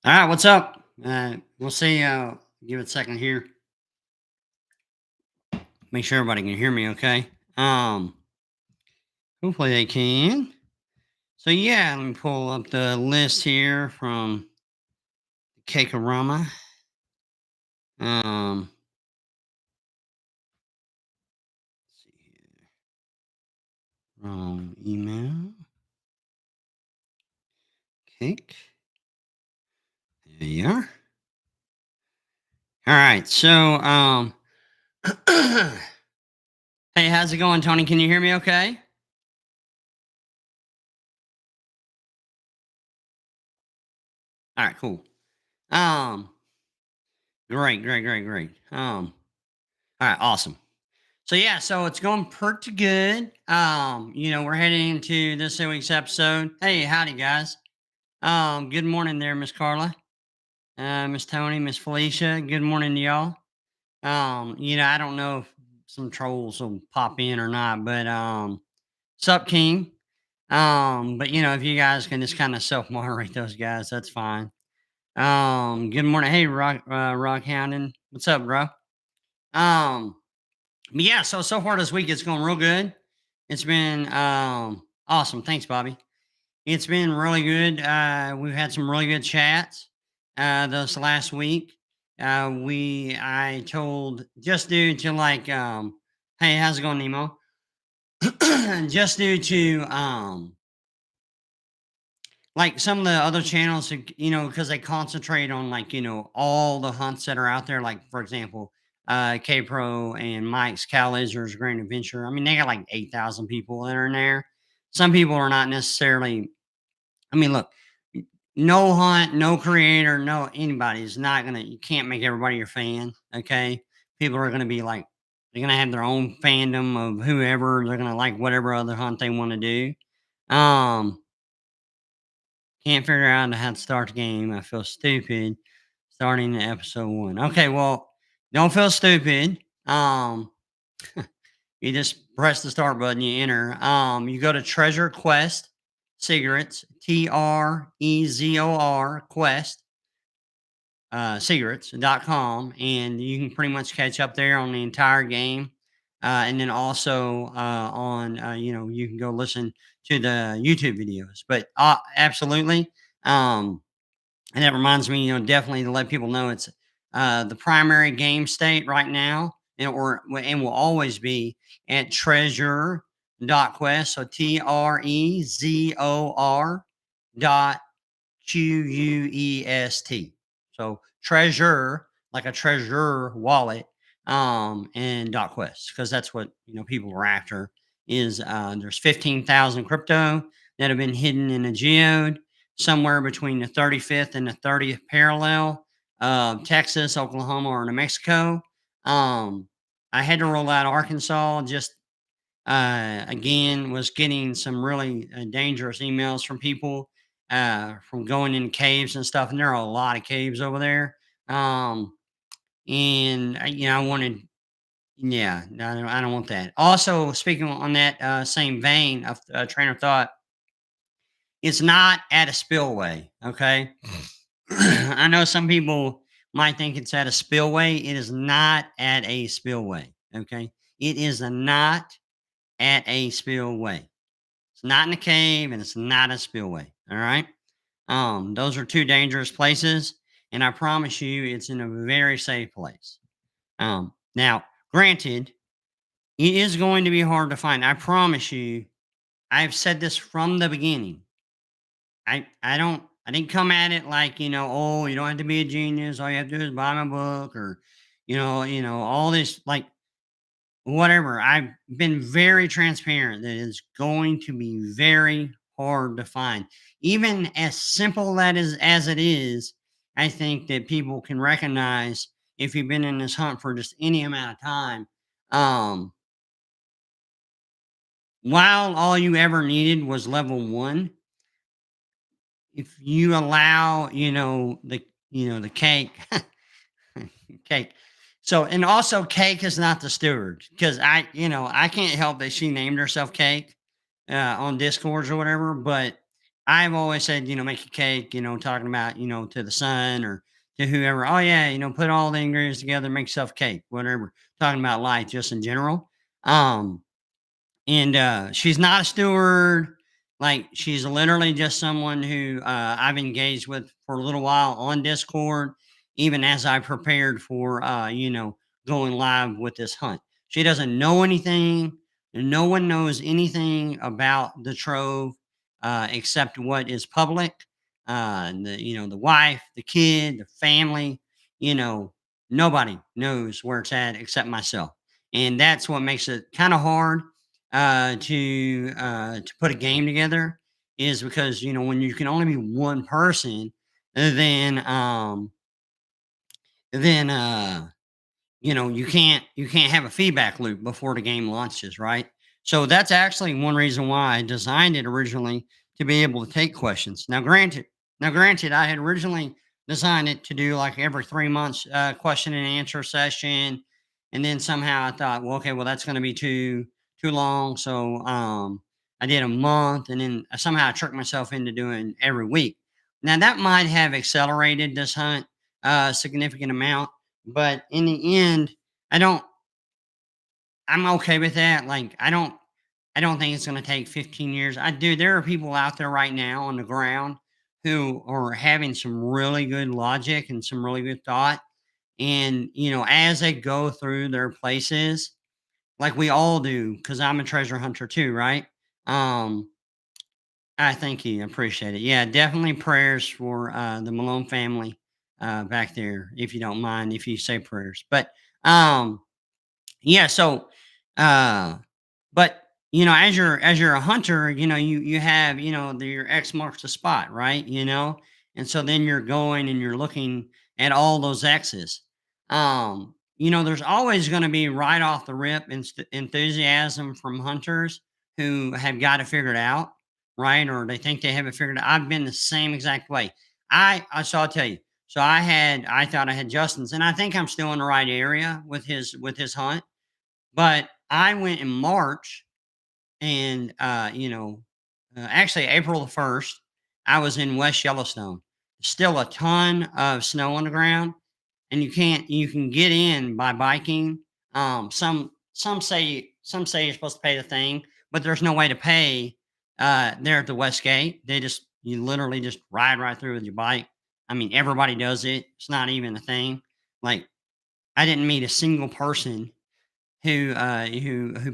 All right, what's up? We'll see. Give it a second here. Make sure everybody can hear me. Okay. Hopefully they can. So yeah, let me pull up the list here from Cakeorama. Let's see here. Email. Cake. There you are. All right. Hey, how's it going, Tony? Can you hear me? Okay. All right. Cool. Um. Great. Great. Great. Great. All right. Awesome. So yeah, so it's going pretty good. We're heading into this week's episode. Hey, howdy guys. Good morning there, Miss Carla, Miss Tony, Miss Felicia. Good morning to y'all. I don't know if some trolls will pop in or not, but sup King. But if you guys can just kind of self-moderate those guys, that's fine. Good morning. Hey, Rock Houndin. What's up, bro? Um, But yeah, so far this week it's going real good. It's been awesome. Thanks, Bobby. It's been really good. We've had some really good chats this last week. I told just due to hey, how's it going, Nemo? Just due to like some of the other channels, because they concentrate on all the hunts that are out there. Like for example, K Pro and Mike's Cow Lizards Grand Adventure. I mean, they got like 8,000 people that are in there. Some people are not necessarily. I mean, look, no hunt, no creator, no anybody is not gonna. You can't make everybody your fan. Okay, people are gonna be like they're gonna have their own fandom of whoever. They're gonna like whatever other hunt they want to do. Um, can't figure out how to start the game. I feel stupid starting in episode one. Okay, well, don't feel stupid. You just press the start button, you enter. You go to Treasure Quest Cigarettes, Trezor Quest cigarettes.com, and you can pretty much catch up there on the entire game. And then also on you can go listen to the YouTube videos. But absolutely, and that reminds me, definitely to let people know it's the primary game state right now, and will always be at treasure.quest. So Trezor dot Quest. So treasure, like a treasure wallet, and dot quest, because that's what people are after. Is there's 15,000 crypto that have been hidden in a geode somewhere between the 35th and the 30th parallel of Texas, Oklahoma, or New Mexico. Um, I had to roll out Arkansas. Just again, was getting some really dangerous emails from people from going in caves and stuff, and there are a lot of caves over there. And I wanted, yeah, no, I don't want that. Also, speaking on that same vein of train of thought, it's not at a spillway. Okay, I know some people might think it's at a spillway. It is not at a spillway. Okay, it is not at a spillway. It's not in a cave and it's not a spillway. All right. Those are two dangerous places, and I promise you, it's in a very safe place. Now, granted, it is going to be hard to find. I promise you. I've said this from the beginning. I didn't come at it like oh, you don't have to be a genius. All you have to do is buy my book, or all this like whatever. I've been very transparent that it's going to be very hard to find. Even as simple that is as it is, I think that people can recognize if you've been in this hunt for just any amount of time. Um, while all you ever needed was level one, if you allow, the cake, cake. So, and also Cake is not the steward, because I can't help that she named herself Cake on Discords or whatever, but I've always said, make a cake, talking about, to the son or to whoever. Oh yeah, put all the ingredients together, make yourself a cake, whatever. Talking about life just in general. Um, and she's not a steward. Like she's literally just someone who I've engaged with for a little while on Discord, even as I prepared for going live with this hunt. She doesn't know anything. No one knows anything about the trove except what is public. The wife, the kid, the family. You know, nobody knows where it's at except myself, and that's what makes it kind of hard to put a game together is because when you can only be one person, then then you can't have a feedback loop before the game launches, right? So that's actually one reason why I designed it originally to be able to take questions. Now granted, I had originally designed it to do like every 3 months question and answer session, and then somehow I thought, well, okay, well that's going to be too long, so I did a month, and then somehow I tricked myself into doing every week. Now that might have accelerated this hunt a significant amount, but in the end, I don't I'm okay with that. Like I don't think it's gonna take 15 years. There are people out there right now on the ground who are having some really good logic and some really good thought. And as they go through their places, like we all do, because I'm a treasure hunter too, right? Um, I thank you. I appreciate it. Yeah, definitely prayers for the Malone family back there, if you don't mind, if you say prayers. But um yeah, so uh but as you're a hunter, you have, your X marks the spot, right? And so then you're going and you're looking at all those X's. There's always going to be right off the rip enthusiasm from hunters who have got it figured out, right? Or they think they have it figured out. I've been the same exact way. So I'll tell you. So I thought I had Justin's, and I think I'm still in the right area with his hunt. But I went in March, and actually April the 1st, I was in West Yellowstone. Still a ton of snow on the ground, and you can get in by biking. Some say you're supposed to pay the thing, but there's no way to pay there at the West Gate. You literally just ride right through with your bike. I mean, everybody does it. It's not even a thing. Like I didn't meet a single person who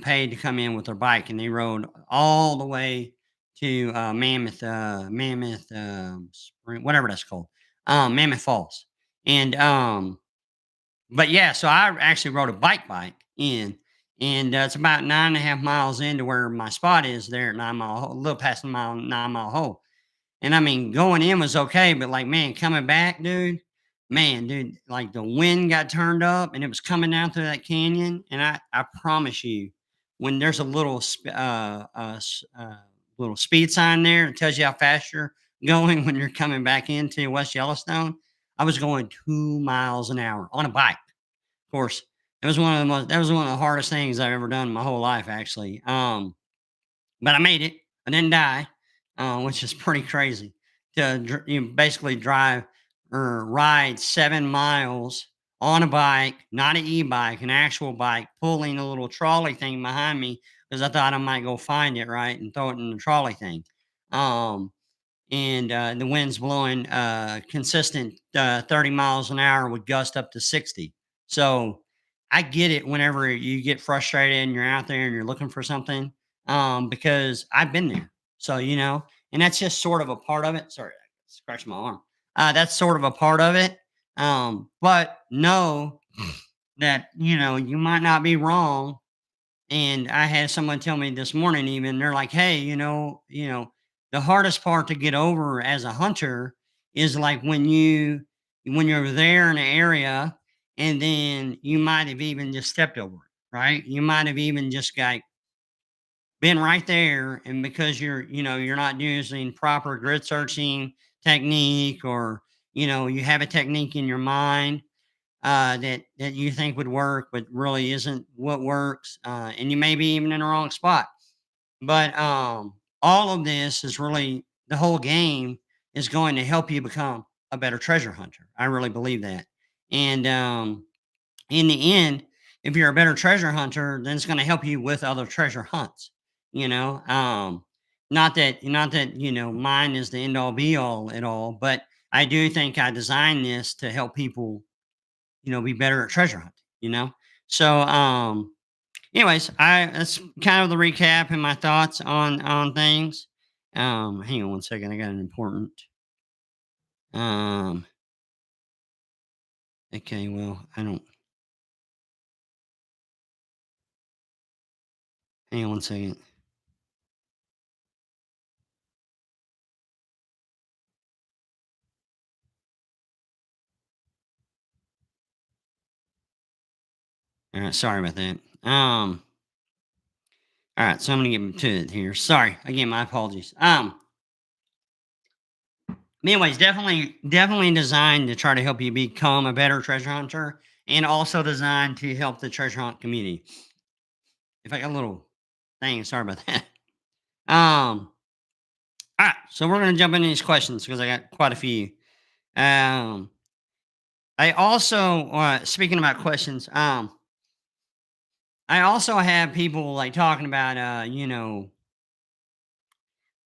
paid to come in with their bike, and they rode all the way to Mammoth Spring, whatever that's called, Mammoth Falls. And but yeah, so I actually rode a bike in, and it's about 9.5 miles into where my spot is there at 9 Mile Hole, a little past the 9 Mile Hole. And I mean, going in was okay, but like, man, coming back, dude, like the wind got turned up and it was coming down through that canyon. And I promise you, when there's a little speed sign there that tells you how fast you're going when you're coming back into West Yellowstone, I was going 2 miles an hour on a bike. Of course, that was one of the hardest things I've ever done in my whole life, actually. But I made it. I didn't die, which is pretty crazy. Basically drive or ride 7 miles on a bike, not an e-bike, an actual bike, pulling a little trolley thing behind me because I thought I might go find it, right, and throw it in the trolley thing. Um, and the wind's blowing consistent 30 miles an hour with gust up to 60. So I get it whenever you get frustrated and you're out there and you're looking for something, because I've been there. So, and that's just sort of a part of it. Sorry, I scratched my arm. That's sort of a part of it. But know that, you might not be wrong. And I had someone tell me this morning, even they're like, "Hey, the hardest part to get over as a hunter is like when you're there in an area, and then you might have even just stepped over it, right? You might have even just got been right there, and because you're not using proper grid searching technique, or you have a technique in your mind that you think would work, but really isn't what works, and you may be even in the wrong spot. But all of this is really the whole game is going to help you become a better treasure hunter. I really believe that. And in the end, if you're a better treasure hunter, then it's going to help you with other treasure hunts. You know, not that mine is the end all be all at all, but I do think I designed this to help people, be better at treasure hunting. So anyways, I that's kind of the recap and my thoughts on things. Hang on one second, I got an important. Um, okay, well, I don't. Hang on one second. All right, sorry about that. All right, so I'm gonna get to it here. Sorry, again, my apologies. Anyways, definitely designed to try to help you become a better treasure hunter, and also designed to help the treasure hunt community. If I got a little thing, sorry about that. All right, so we're gonna jump into these questions because I got quite a few. Um, I also, speaking about questions, I also have people like talking about,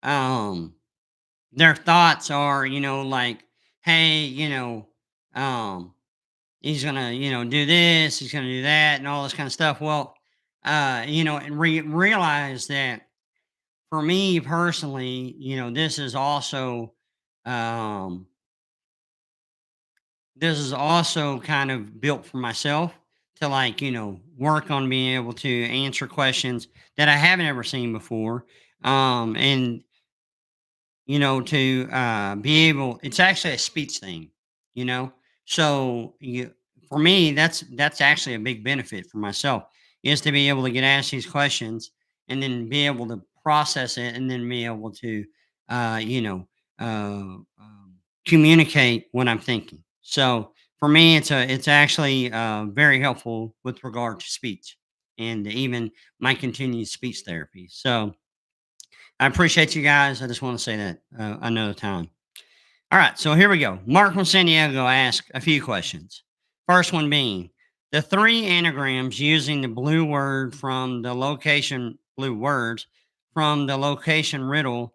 um, their thoughts are, like, hey, um, he's gonna, do this, he's gonna do that, and all this kind of stuff. Well, and realize that for me personally, this is also, um, kind of built for myself to like, work on being able to answer questions that I haven't ever seen before. And to be able, it's actually a speech thing, you know. So for me, that's actually a big benefit for myself is to be able to get asked these questions and then be able to process it and then be able to, uh, you know, communicate what I'm thinking. So for me, it's actually very helpful with regard to speech and even my continued speech therapy. So I appreciate you guys. I just want to say that another time. All right, so here we go. Mark from San Diego asked a few questions. First one being the three anagrams using the blue words from the location riddle,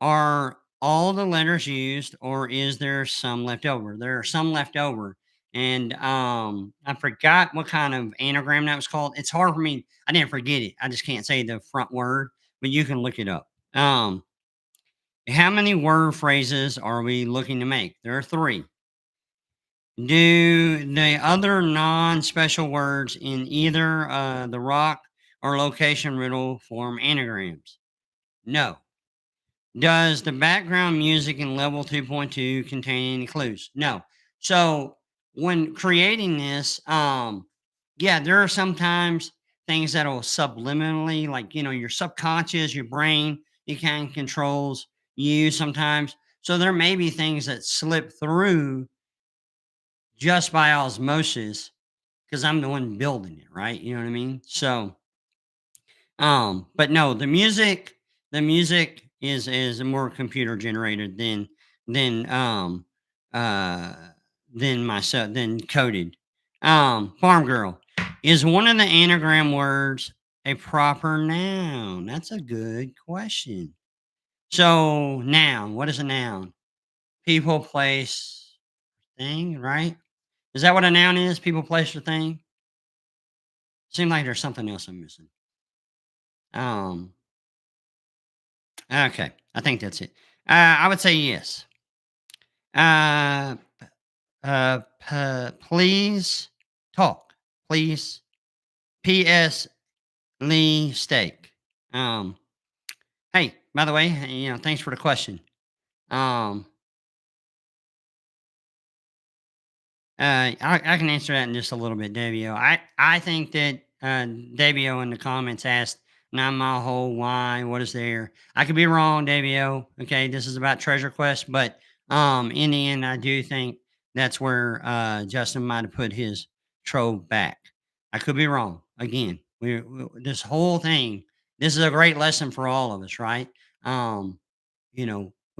are all the letters used or is there some left over? There are some left over. And I forgot what kind of anagram that was called. It's hard for me. I didn't forget it. I just can't say the front word, but you can look it up. How many word phrases are we looking to make? There are three. Do the other non special words in either the rock or location riddle form anagrams? No. Does the background music in level 2.2 contain any clues? No. So when creating this, yeah, there are sometimes things that'll subliminally, like your subconscious, your brain, it kind of controls you sometimes. So there may be things that slip through just by osmosis because I'm the one building it, right? You know what I mean? So but no, the music is more computer generated than uh than myself than coded. Farm girl. Is one of the anagram words a proper noun? That's a good question. So noun, what is a noun? People, place, thing, right? Is that what a noun is? People, place, or thing? Seems like there's something else I'm missing. Um, okay, I think that's it. I would say yes. Uh, please talk. Please. P.S. Lee Steak. Um, hey, by the way, thanks for the question. Um, I can answer that in just a little bit, Davio. I think that Davio in the comments asked 9 Mile Hole why, what is there? I could be wrong, Davio. Okay, this is about Treasure Quest, but in the end, I do think that's where Justin might have put his trove back. I could be wrong. Again, this whole thing. This is a great lesson for all of us, right? Um,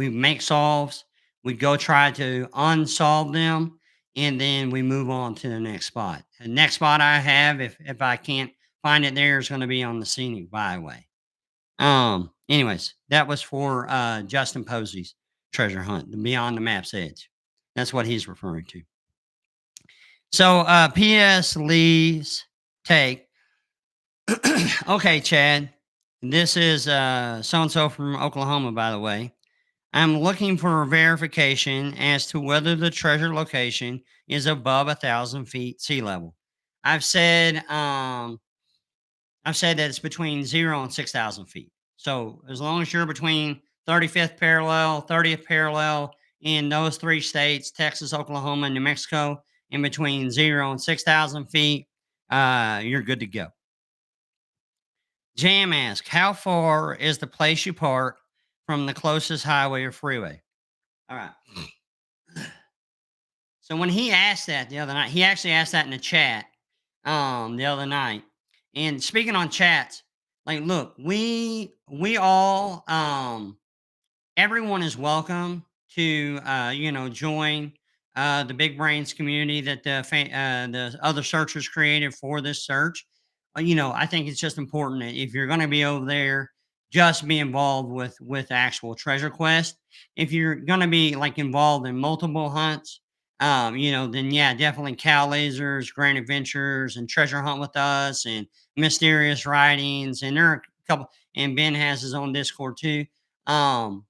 We make solves, we go try to unsolve them, and then we move on to the next spot. The next spot I have, if I can't find it there, is going to be on the scenic byway. Anyways, that was for Justin Posey's treasure hunt, the Beyond the Map's Edge. That's what he's referring to. So P.S. Lee's take. Okay, Chad. This is so and so from Oklahoma, by the way. I'm looking for verification as to whether the treasure location is above 1,000 feet sea level. I've said um, I've said that it's between 0 and 6,000 feet. So as long as you're between 35th parallel, 30th parallel in those three states, Texas, Oklahoma, and New Mexico, in between 0 and 6,000 feet, you're good to go. Jam asks, how far is the place you park from the closest highway or freeway? All right. So when he asked that the other night, he actually asked that in the chat the other night. And speaking on chats, like look, we all everyone is welcome to join the big brains community that the other searchers created for this search. I think it's just important that if you're going to be over there, just be involved with actual treasure quest. If you're going to be like involved in multiple hunts, then yeah, definitely cow lasers, grand adventures, and treasure hunt with us, and mysterious writings, and there are a couple. And Ben has his own Discord too. Um,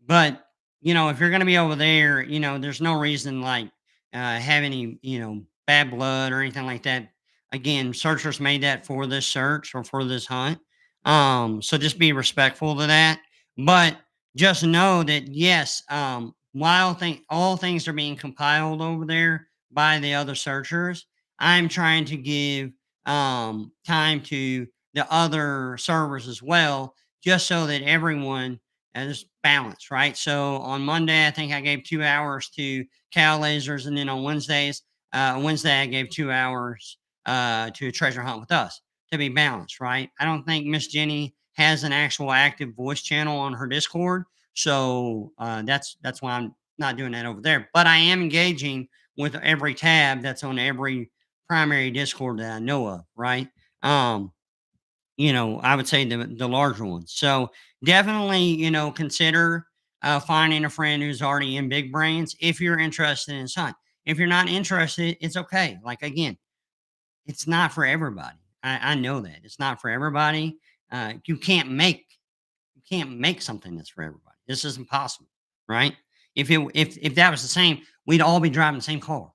but, if you're gonna be over there, there's no reason, like, have any, bad blood or anything like that. Again, searchers made that for this search or for this hunt. So just be respectful to that. But just know that, yes, while all things are being compiled over there by the other searchers, I'm trying to give, time to the other servers as well, just so that everyone and it's balance, right? So on Monday, I think I gave 2 hours to cow lasers, and then on Wednesday I gave 2 hours to a treasure hunt with us to be balanced, right? I don't think Miss Jenny has an actual active voice channel on her Discord, so that's why I'm not doing that over there. But I am engaging with every tab that's on every primary Discord that I know of, right? Um, I would say the larger ones. So definitely, consider finding a friend who's already in big brains if you're interested in sun. If you're not interested, it's okay. Like again, it's not for everybody. I know that it's not for everybody. You can't make something that's for everybody. This is impossible, right? If that was the same, we'd all be driving the same car.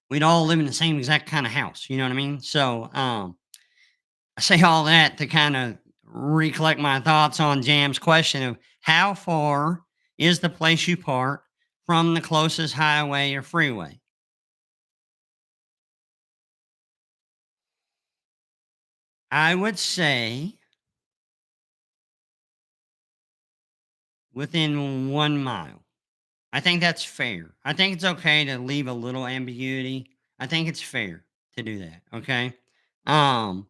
We'd all live in the same exact kind of house. You know what I mean? So I say all that to kind of recollect my thoughts on Jam's question of how far is the place you park from the closest highway or freeway? I would say within 1 mile. I think that's fair. I think it's okay to leave a little ambiguity. I think it's fair to do that. Okay. Um,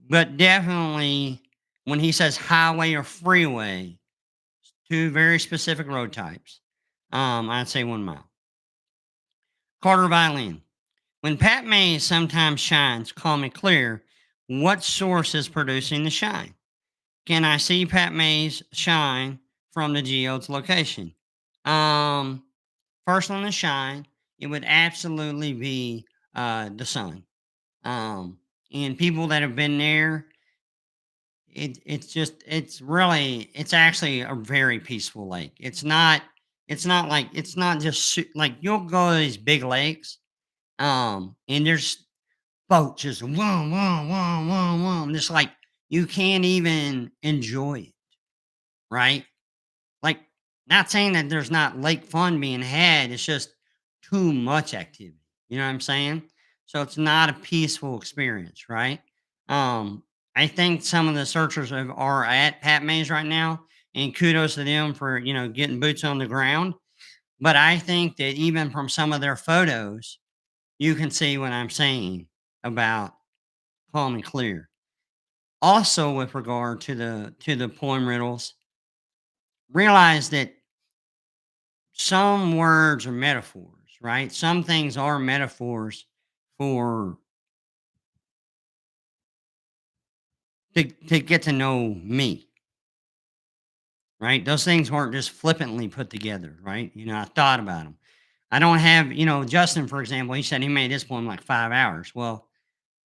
but definitely when he says highway or freeway, two very specific road types, I'd say 1 mile. Carter Violin. When Pat May sometimes shines calm and clear, what source is producing the shine? Can I see Pat May's shine from the geode's location? Um, First on the shine, it would absolutely be the sun. And people that have been there, it's actually a very peaceful lake. It's not just like you'll go to these big lakes, and there's boat just whoom, whoom, whoom, whoom, whoom. Just like you can't even enjoy it, right? Like, not saying that there's not lake fun being had. It's just too much activity. You know what I'm saying? So it's not a peaceful experience, right? Um, I think some of the searchers are at Pat Mays right now, and kudos to them for getting boots on the ground. But I think that even from some of their photos, you can see what I'm saying about calm and clear. Also, with regard to the poem riddles, realize that some words are metaphors, right? Some things are metaphors for to get to know me, right? Those things weren't just flippantly put together, right? I thought about them. I don't have, Justin, for example, he said he made this poem like 5 hours. Well,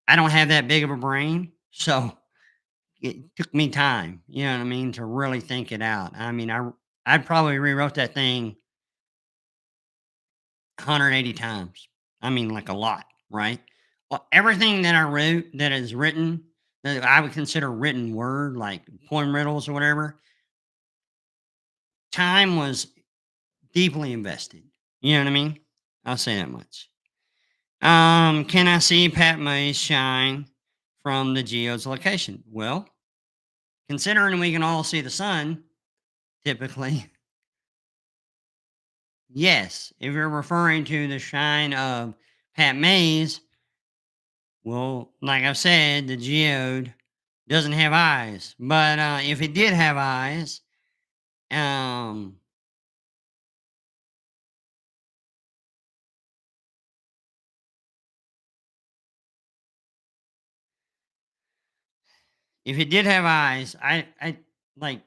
I don't have that big of a brain, so it took me time, you know what I mean, to really think it out. I mean, I probably rewrote that thing 180 times. I mean, like a lot, right? Well, everything that I wrote that is written, that I would consider written word, like poem riddles or whatever, time was deeply invested. You know what I mean? I'll say that much. Can I see Pat May's shine from the geode's location? Well, considering we can all see the sun, typically, yes. If you're referring to the shine of Pat May's, well, like I've said, the geode doesn't have eyes. But if it did have eyes, um, if it did have eyes, I like.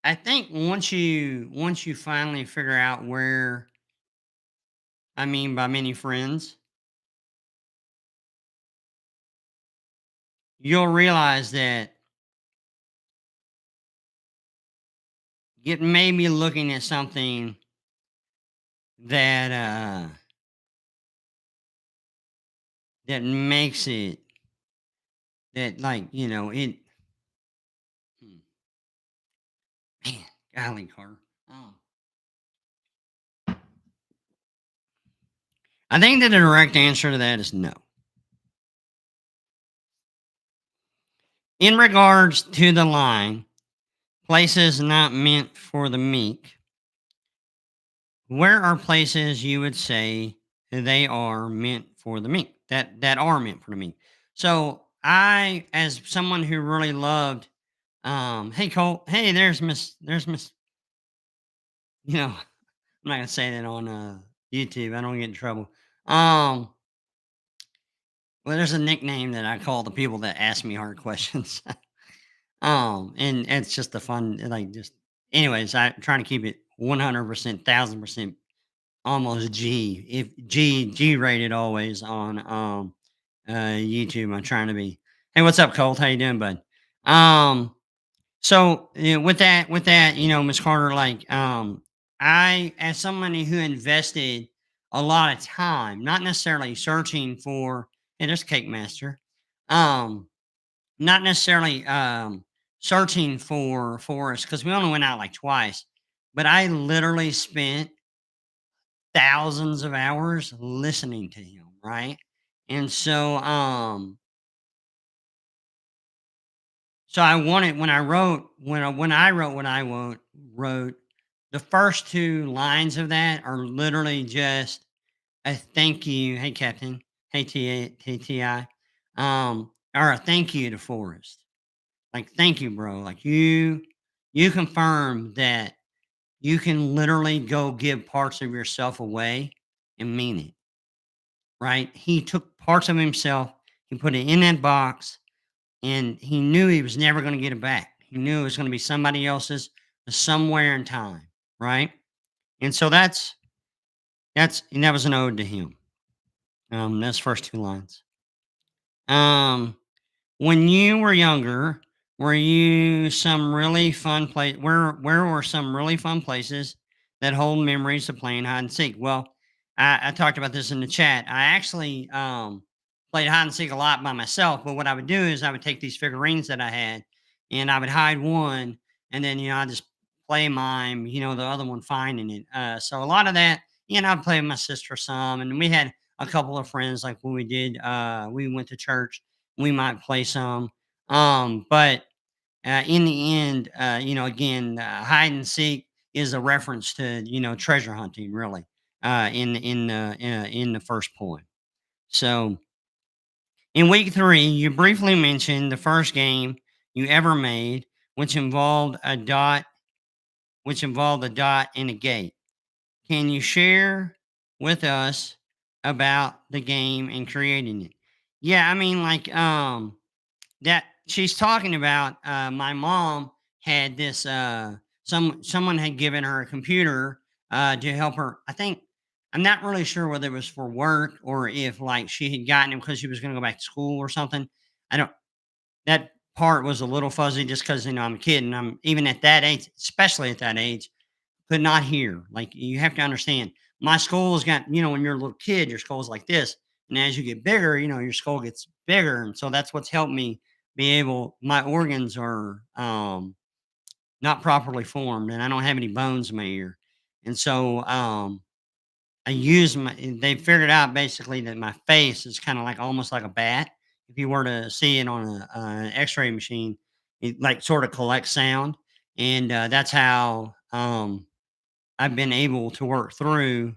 I think once you finally figure out where I mean by many friends, you'll realize that it may be looking at something that that makes it that like it. Hmm, Man, golly, Carter. Oh. I think that the direct answer to that is no. In regards to the line, places not meant for the meek, where are places you would say they are meant for the meek? That are meant for the meek. So I, as someone who really loved, hey Cole, hey, there's Miss, I'm not gonna say that on YouTube. I don't get in trouble. Um, well, there's a nickname that I call the people that ask me hard questions. And it's just a fun, like, just, anyways, I'm trying to keep it 100%, 1000% almost if G rated always on YouTube. I'm trying to be. Hey, what's up, Colt? How you doing, bud? Um, so with that, Miss Carter, like, I, as somebody who invested a lot of time, not necessarily searching for, hey, there's Cake Master. Um, Not necessarily, searching for Forrest because we only went out, like, twice, but I literally spent thousands of hours listening to him, right? And so I wanted when I wrote what I wrote, the first 2 lines of that are literally just a thank you, "Hey, Captain. Hey, TTI," or a thank you to Forrest. Like, "Thank you, bro. Like, you confirm that you can literally go give parts of yourself away and mean it, right?" He took parts of himself, he put it in that box, and he knew he was never gonna get it back. He knew it was gonna be somebody else's somewhere in time, right? And so that was an ode to him. Those first 2 lines. Um When you were younger, were you some really fun place? Where were some really fun places that hold memories of playing hide and seek? Well, I talked about this in the chat. I actually played hide and seek a lot by myself, but what I would do is I would take these figurines that I had and I would hide one, and then I just play mime, the other one finding it. So a lot of that, I'd play with my sister some, and we had a couple of friends like when we went to church we might play some. But in the end, again, hide and seek is a reference to treasure hunting, really, in the first poem. So In week 3, you briefly mentioned the first game you ever made, which involved a dot, which involved a dot and a gate. Can you share with us about the game and creating it? Yeah, I mean, like, that she's talking about, my mom had this, someone had given her a computer, to help her. I think I'm not really sure whether it was for work or if, like, she had gotten it because she was gonna go back to school or something. I don't that part was a little fuzzy just because I'm a kid and I'm even at that age, especially at that age, could not hear. Like, you have to understand, my skull's got, when you're a little kid, your skull's like this. And as you get bigger, your skull gets bigger. And so that's what's helped me be able, my organs are not properly formed and I don't have any bones in my ear. And so I use they figured out basically that my face is kind of like almost like a bat. If you were to see it on an x ray machine, it like sort of collects sound. And that's how I've been able to work through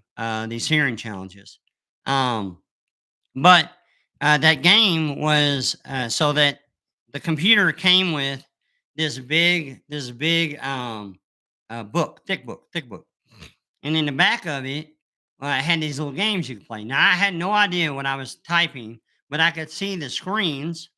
these hearing challenges. Um, but that game was so that the computer came with this big book, thick book, and in the back of it, I had these little games you could play. Now I had no idea what I was typing, but I could see the screens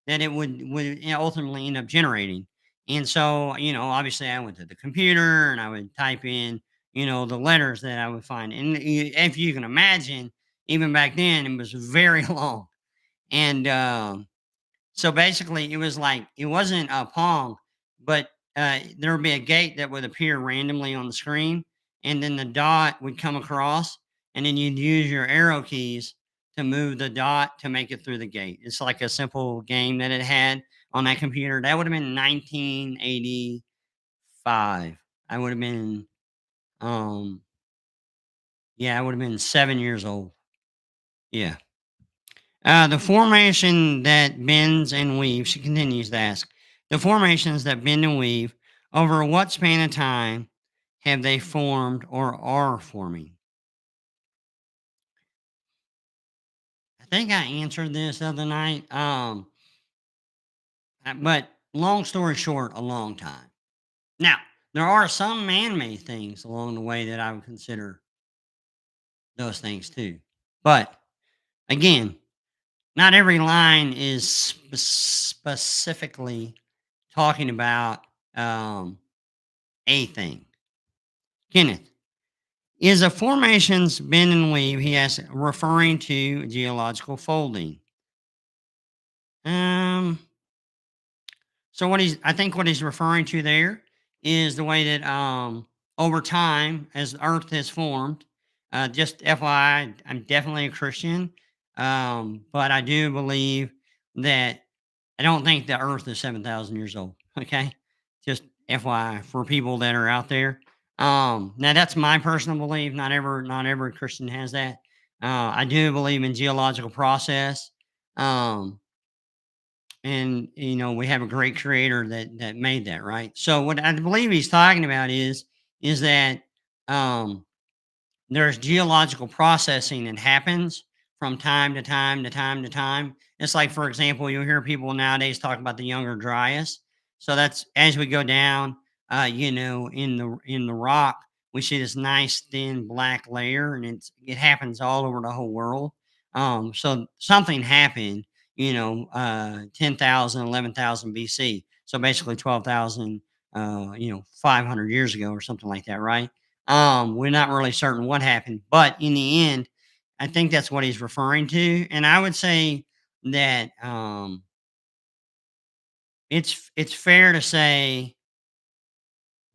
that it would ultimately end up generating. And so, obviously, I went to the computer and I would type in, the letters that I would find. And if you can imagine, even back then, it was very long. And so basically, it was like it wasn't a Pong, but there would be a gate that would appear randomly on the screen, and then the dot would come across, and then you'd use your arrow keys to move the dot to make it through the gate. It's like a simple game that it had on that computer. That would have been 1985. I would have been, um, yeah, I would have been 7 years old. Yeah. The formation that bends and weaves, she continues to ask, the formations that bend and weave, over what span of time have they formed or are forming? I think I answered this the other night. But long story short, a long time. Now, there are some man made things along the way that I would consider those things too. But again, not every line is specifically talking about a thing. Kenneth, is a formation's bend and weave, he asks, referring to geological folding? Um, so I think what he's referring to there is the way that over time, as the Earth has formed, just FYI, I'm definitely a Christian, but I do believe that I don't think the Earth is 7,000 years old. Okay, just FYI for people that are out there. Now that's my personal belief. Not every Christian has that. I do believe in geological process. Um, and we have a great creator that made that, right? So what I believe he's talking about is that um there's geological processing that happens from time to time to time to time. It's like, for example, you'll hear people nowadays talk about the Younger Dryas. So that's as we go down, in the rock, we see this nice thin black layer, and it happens all over the whole world. So something happened, 10,000, 11,000 BC. So basically 12,000, 500 years ago or something like that, right? We're not really certain what happened, but in the end, I think that's what he's referring to. And I would say that it's fair to say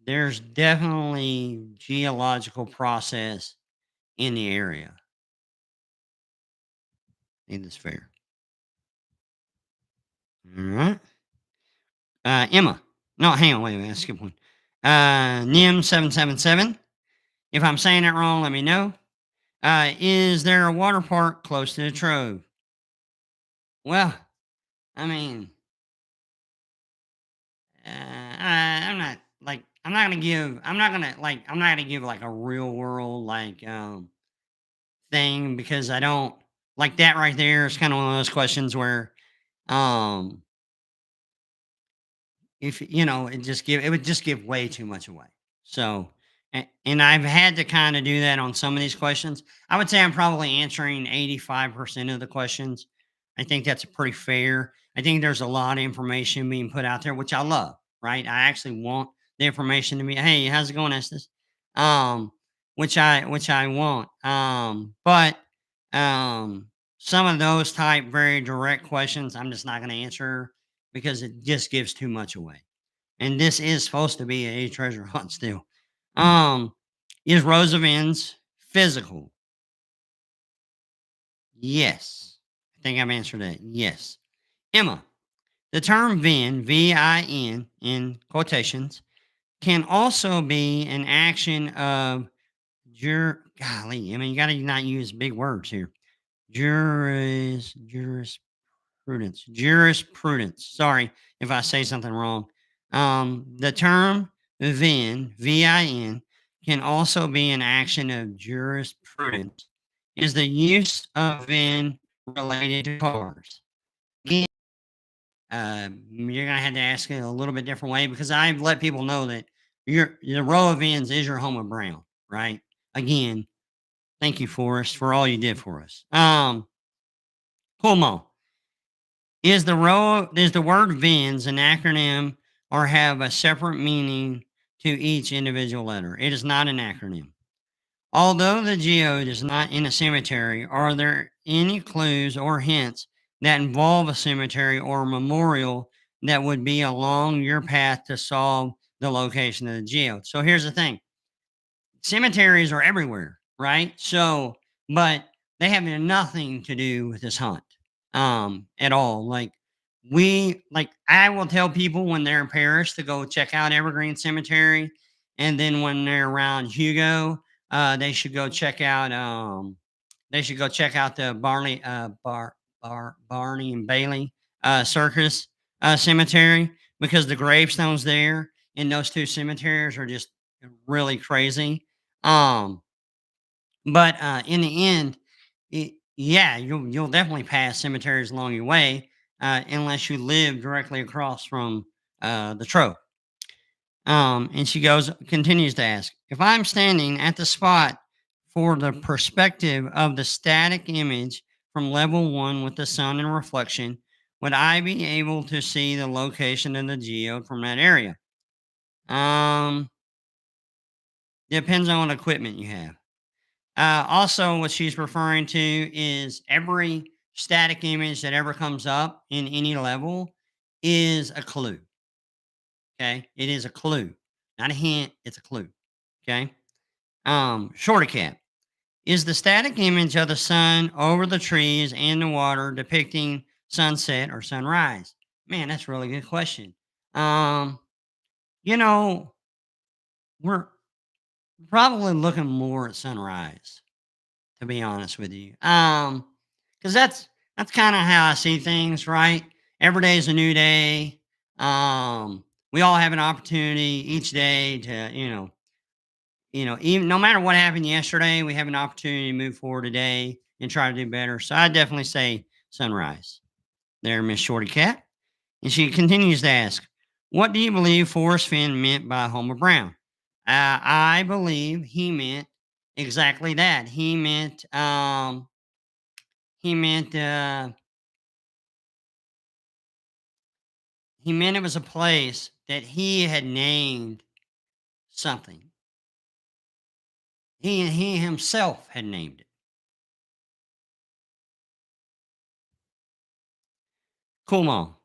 there's definitely geological process in the area. I think that's fair. All right. Emma. No, hang on, wait, I skipped one. Nim777. If I'm saying it wrong, let me know. Is there a water park close to the Trove? Well, I mean, I'm not like I'm not gonna give like a real world like thing because I don't like that right there is kind of one of those questions where, um, if it would just give way too much away. So, and I've had to kind of do that on some of these questions. I would say I'm probably answering 85% of the questions. I think that's pretty fair. I think there's a lot of information being put out there, which I love, right? I actually want the information to be, hey, how's it going, Estes? Um, which I want. But um some of those type very direct questions I'm just not going to answer because it just gives too much away. And this is supposed to be a treasure hunt still. Um, is Rows of Ends physical? Yes. I think I've answered that. Yes. Emma, the term VIN, VIN in quotations, can also be an action of golly, I mean, you got to not use big words here. Juris, jurisprudence. Sorry if I say something wrong. The term VIN, can also be an action of jurisprudence. Is the use of VIN related to cars? Again, you're gonna have to ask it a little bit different way because I've let people know that the row of VINs is your home of Brown, right? Again, thank you, Forrest, for all you did for us. Cool, Mo. Is the word VINs an acronym or have a separate meaning to each individual letter? It is not an acronym. Although the geode is not in a cemetery, are there any clues or hints that involve a cemetery or memorial that would be along your path to solve the location of the geode? So here's the thing: cemeteries are everywhere, right? So, but they have nothing to do with this hunt at all. I will tell people when they're in Paris to go check out Evergreen Cemetery, and then when they're around Hugo, they should go check out the Barney and Bailey Circus Cemetery, because the gravestones there in those two cemeteries are just really crazy. Um, but in the end, yeah, you'll definitely pass cemeteries along your way, unless you live directly across from the Trove. And she continues to ask, if I'm standing at the spot for the perspective of the static image from level one with the sun and reflection, would I be able to see the location of the geode from that area? Um, Depends on what equipment you have. Also, what she's referring to is every static image that ever comes up in any level is a clue. Okay. It is a clue, not a hint. It's a clue. Okay. Shorter cap. Is the static image of the sun over the trees and the water depicting sunset or sunrise? Man, that's a really good question. Um, you know, we're probably looking more at sunrise, to be honest with you. Because that's kind of how I see things, right? Every day is a new day. We all have an opportunity each day to, even no matter what happened yesterday, we have an opportunity to move forward today and try to do better. So I definitely say sunrise. There, Miss Shorty Cat. And she continues to ask, what do you believe Forrest Fenn meant by Homer Brown? I believe he meant exactly that. He meant he meant it was a place that he had named something. He himself had named it. Cool mom.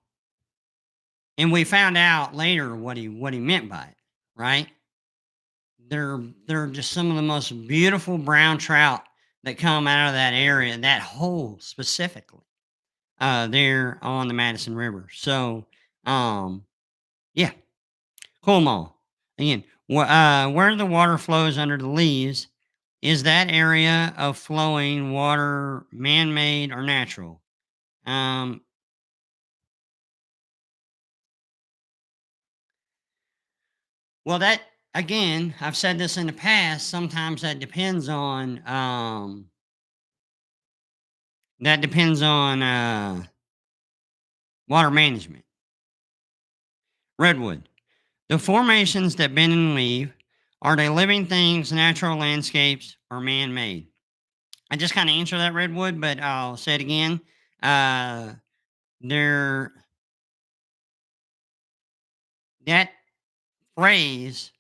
And we found out later what he meant by it, right? They're just some of the most beautiful brown trout that come out of that area, that hole specifically, there on the Madison River. So, yeah, cool mall. Again, where the water flows under the leaves, is that area of flowing water man-made or natural? Um, well, that again, I've said this in the past. Sometimes that depends on That depends on water management. Redwood. The formations that bend and weave, are they living things, natural landscapes, or man made? I just kind of answered that, Redwood, but I'll say it again. Uh, there, that phrase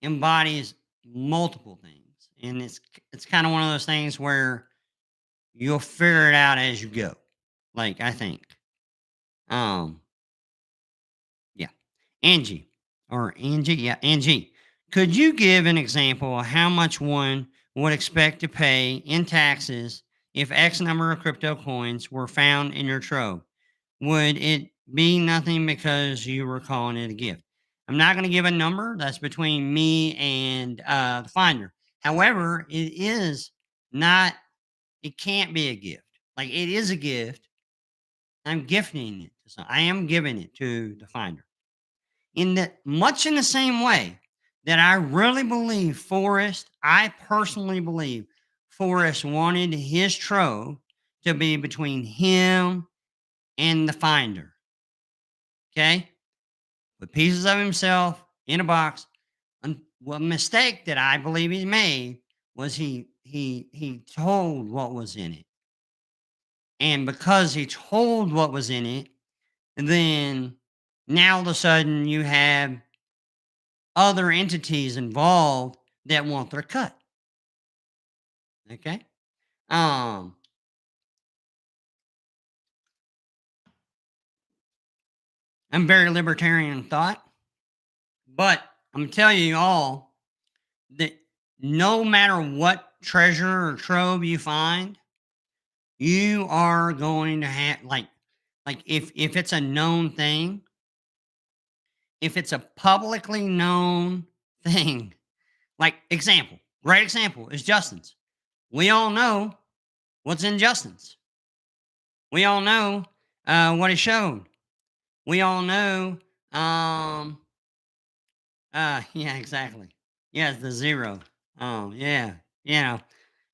embodies multiple things. And it's kind of one of those things where you'll figure it out as you go. Like I think. Um, yeah. Angie. Could you give an example of how much one would expect to pay in taxes if X number of crypto coins were found in your trove? Would it be nothing because you were calling it a gift? I'm not going to give a number. That's between me and the finder. However, it is not, it can't be a gift. Like it is a gift. I'm gifting it. I am giving it to the finder in the much in the same way that I really believe Forrest, I personally believe Forrest wanted his trove to be between him and the finder. Okay. With pieces of himself in a box. And one mistake that I believe he made was he told what was in it. And because he told what was in it, then now all of a sudden you have other entities involved that want their cut. Okay. Um, I'm very libertarian in thought, but I'm telling you all that no matter what treasure or trove you find, you are going to have like if it's a known thing, if it's a publicly known thing, like example, great example is Justin's. We all know what's in Justin's. We all know what he showed. We all know, um, yeah, exactly. Yeah, it's the zero. Oh, yeah. You know,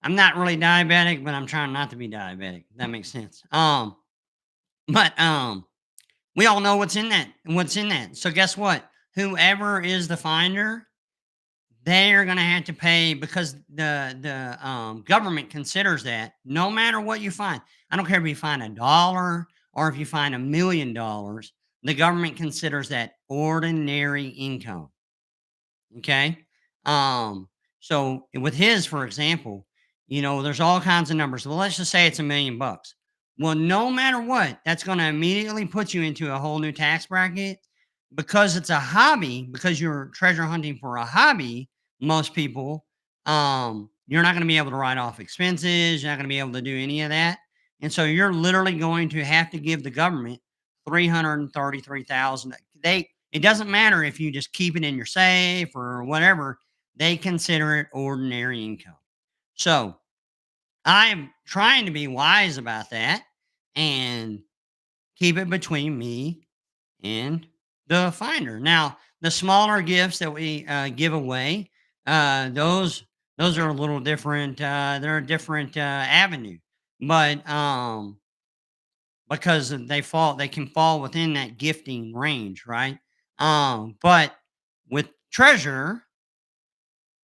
I'm not really diabetic, but I'm trying not to be diabetic. That makes sense. But we all know what's in that. What's in that? So guess what? Whoever is the finder, they're gonna have to pay because the government considers that no matter what you find, I don't care if you find $1 or if you find $1,000,000, the government considers that ordinary income. Okay. Um, so with his, for example, there's all kinds of numbers. Well, let's just say it's $1,000,000. Well, no matter what, that's going to immediately put you into a whole new tax bracket because it's a hobby, because you're treasure hunting for a hobby. Most people, you're not going to be able to write off expenses. You're not going to be able to do any of that. And so you're literally going to have to give the government 333,000. It doesn't matter if you just keep it in your safe or whatever, they consider it ordinary income. So I'm trying to be wise about that and keep it between me and the finder. Now, the smaller gifts that we give away, those are a little different. They're a different avenue, but because they can fall within that gifting range, right? But with treasure,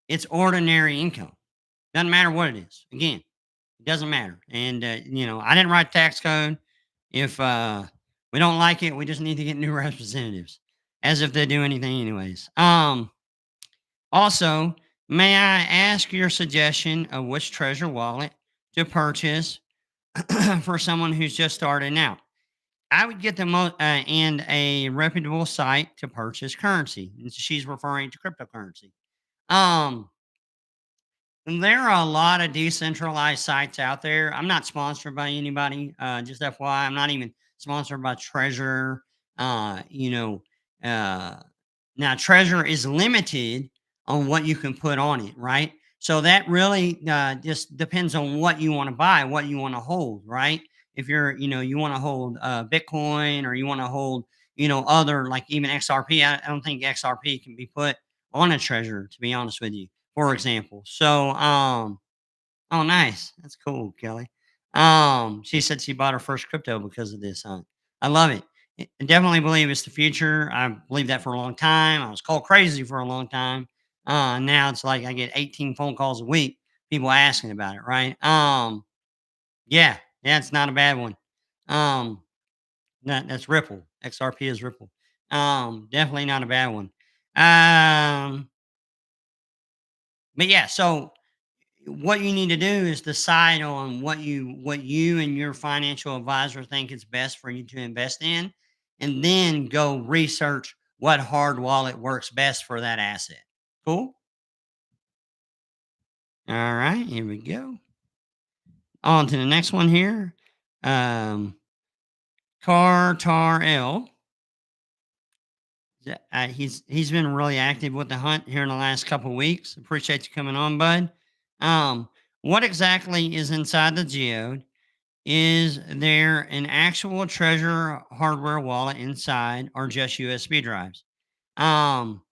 it's ordinary income. Doesn't matter what it is. Again, it doesn't matter. And I didn't write tax code. If we don't like it, we just need to get new representatives, as if they do anything, anyways. Also, may I ask your suggestion of which treasure wallet to purchase for someone who's just starting out? I would get the most and a reputable site to purchase currency. And she's referring to cryptocurrency. Um, and there are a lot of decentralized sites out there. I'm not sponsored by anybody. Just FYI, I'm not even sponsored by Treasure. Uh, you know, uh, Now Treasure is limited on what you can put on it, right? So that really just depends on what you want to buy, what you want to hold, right? If you want to hold Bitcoin or you want to hold, other like even XRP. I don't think XRP can be put on a Treasure, to be honest with you, for example. So, oh, nice. That's cool, Kelly. She said she bought her first crypto because of this. I love it. I definitely believe it's the future. I believe that for a long time. I was called crazy for a long time. Now it's like I get 18 phone calls a week, people asking about it, right? Yeah, yeah, it's not a bad one. Um, that's Ripple. XRP is Ripple. Definitely not a bad one. Um, but yeah, so what you need to do is decide on what you and your financial advisor think is best for you to invest in, and then go research what hard wallet works best for that asset. Cool. All right, here we go. On to the next one here. Um, Tar L. He's been really active with the hunt here in the last couple weeks. Appreciate you coming on, bud. Um, what exactly is inside the geode? Is there an actual treasure hardware wallet inside, or just USB drives? Um,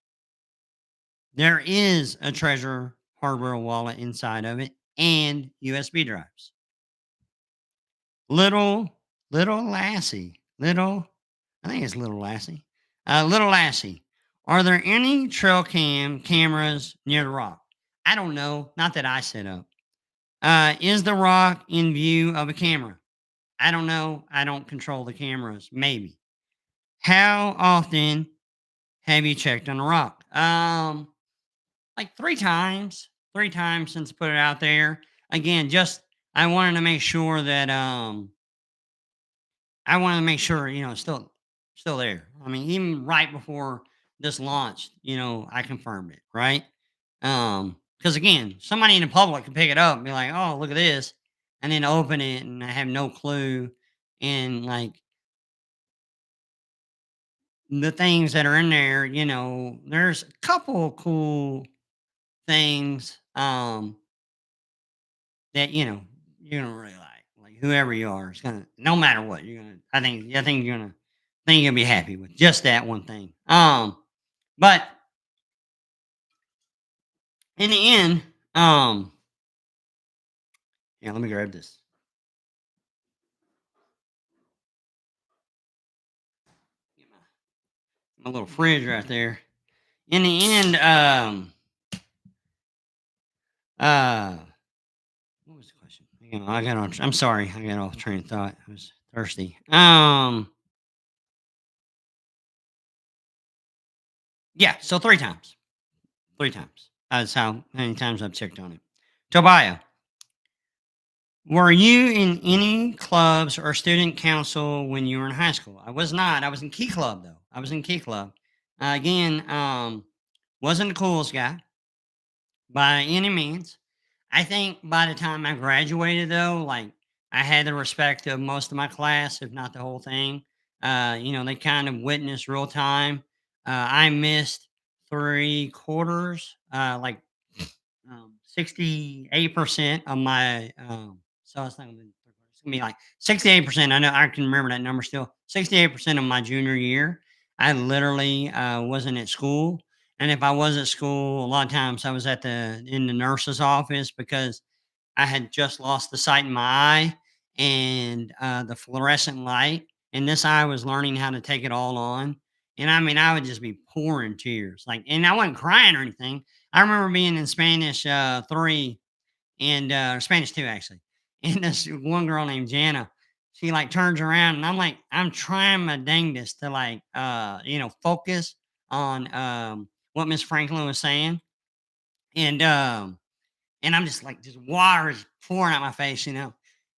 there is a treasure hardware wallet inside of it and USB drives. Little, little Lassie, I think it's Little Lassie. Little Lassie, are there any trail cameras near the rock? I don't know. Not that I set up. Is the rock in view of a camera? I don't know. I don't control the cameras. Maybe. How often have you checked on the rock? Like 3 times. 3 times since I put it out there. Again, just I wanted to make sure that I wanted to make sure, it's still there. I mean, even right before this launched, I confirmed it, right? Because again, somebody in the public can pick it up and be like, "Oh, look at this," and then open it and I have no clue. And like the things that are in there, there's a couple cool things that you don't really like. Like whoever you are, it's gonna no matter what you're gonna. I think you're gonna be happy with just that one thing. But in the end, yeah, let me grab this. Get my little fridge right there. In the end, uh, what was the question? I got on. I'm sorry, I got off train of thought. I was thirsty. Yeah, so 3 times. 3 times. That's how many times I've checked on it. Tobiah, were you in any clubs or student council when you were in high school? I was not. I was in Key Club though. I was in Key Club. Again, wasn't the coolest guy by any means. I think by the time I graduated though, like I had the respect of most of my class, if not the whole thing. They kind of witnessed real time. I missed 3 quarters, like 68% of my so it's not gonna be it's gonna be like 68%. I know I can remember that number still. 68% of my junior year, I literally wasn't at school. And if I was at school, a lot of times I was in the nurse's office because I had just lost the sight in my eye and the fluorescent light. And this eye was learning how to take it all on. And I mean, I would just be pouring tears. Like, and I wasn't crying or anything. I remember being in Spanish 3 and or Spanish 2 actually. And this one girl named Jana, she like turns around and I'm like, I'm trying my dangest to like focus on what Miss Franklin was saying. And I'm just like, just water is pouring out my face. And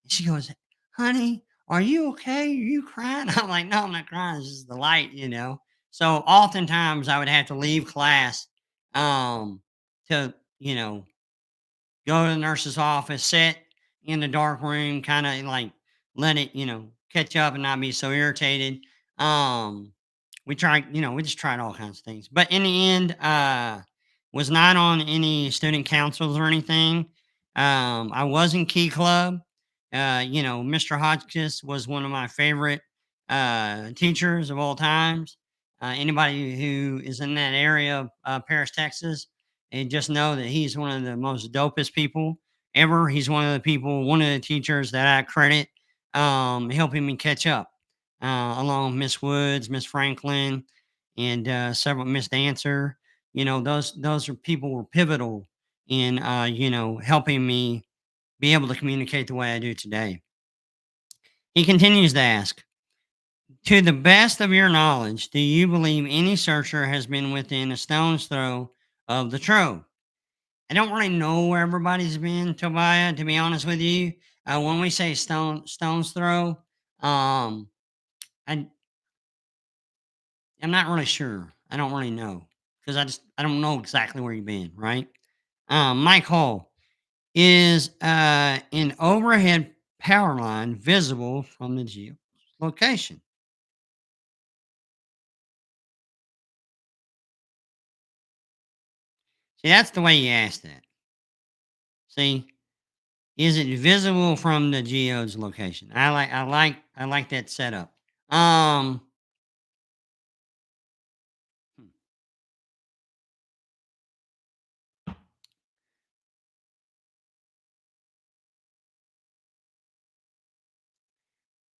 she goes, "Honey, are you okay? Are you crying?" I'm like, "No, I'm not crying. It's just the light." So oftentimes I would have to leave class to, go to the nurse's office, sit in the dark room, kind of like let it, catch up and not be so irritated. Um, we just tried all kinds of things. But in the end, was not on any student councils or anything. I was in Key Club. Mr. Hotchkiss was one of my favorite teachers of all times. Anybody who is in that area of Paris, Texas, and just know that he's one of the most dopest people. ever. He's one of the people, one of the teachers that I credit helping me catch up, along with Miss Woods, Miss Franklin, and several Miss Dancer. Those are people were pivotal in helping me be able to communicate the way I do today. He continues to ask, to the best of your knowledge, do you believe any searcher has been within a stone's throw of the trove? I don't really know where everybody's been, Tobiah, to be honest with you. When we say stone's throw, um, I I'm not really sure. I don't really know because I don't know exactly where you've been, right? Mike Hall, is an overhead power line visible from the location? See, that's the way you ask that. See, is it visible from the geode's location? I like that setup. Um, hmm,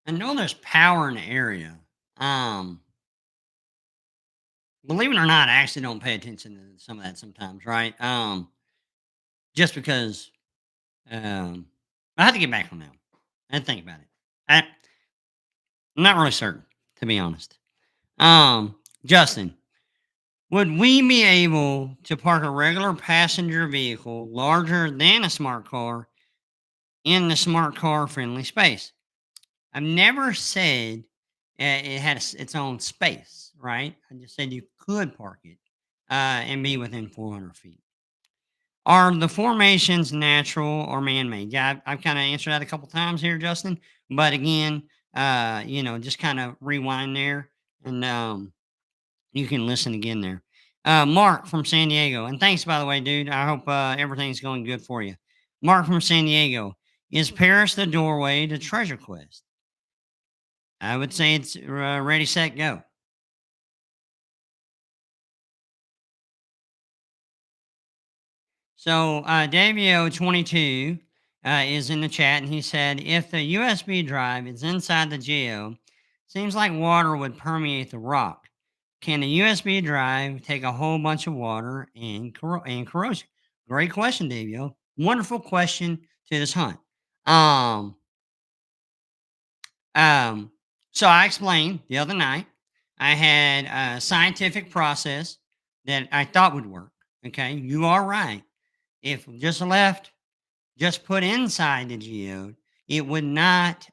I know there's power in the area. Um, Believe it or not, I actually don't pay attention to some of that sometimes, right? Just because I have to get back on that. And think about it. I'm not really certain, to be honest. Justin, would we be able to park a regular passenger vehicle larger than a smart car in the smart car friendly space? I've never said it had its own space, right? I just said you could park it and be within 400 feet. Are the formations natural or man made? Yeah, I've kind of answered that a couple times here, Justin. But again, just kind of rewind there and you can listen again there. Mark from San Diego. And thanks, by the way, dude. I hope everything's going good for you. Mark from San Diego. Is Paris the doorway to Treasure Quest? I would say it's ready, set, go. So Davio22 is in the chat, and he said, if the USB drive is inside the geo, seems like water would permeate the rock. Can a USB drive take a whole bunch of water and corrosion? Great question, Davio. Wonderful question to this hunt. Um, um, so I explained the other night, I had a scientific process that I thought would work. Okay, you are right. If just left just put inside the geode, it would not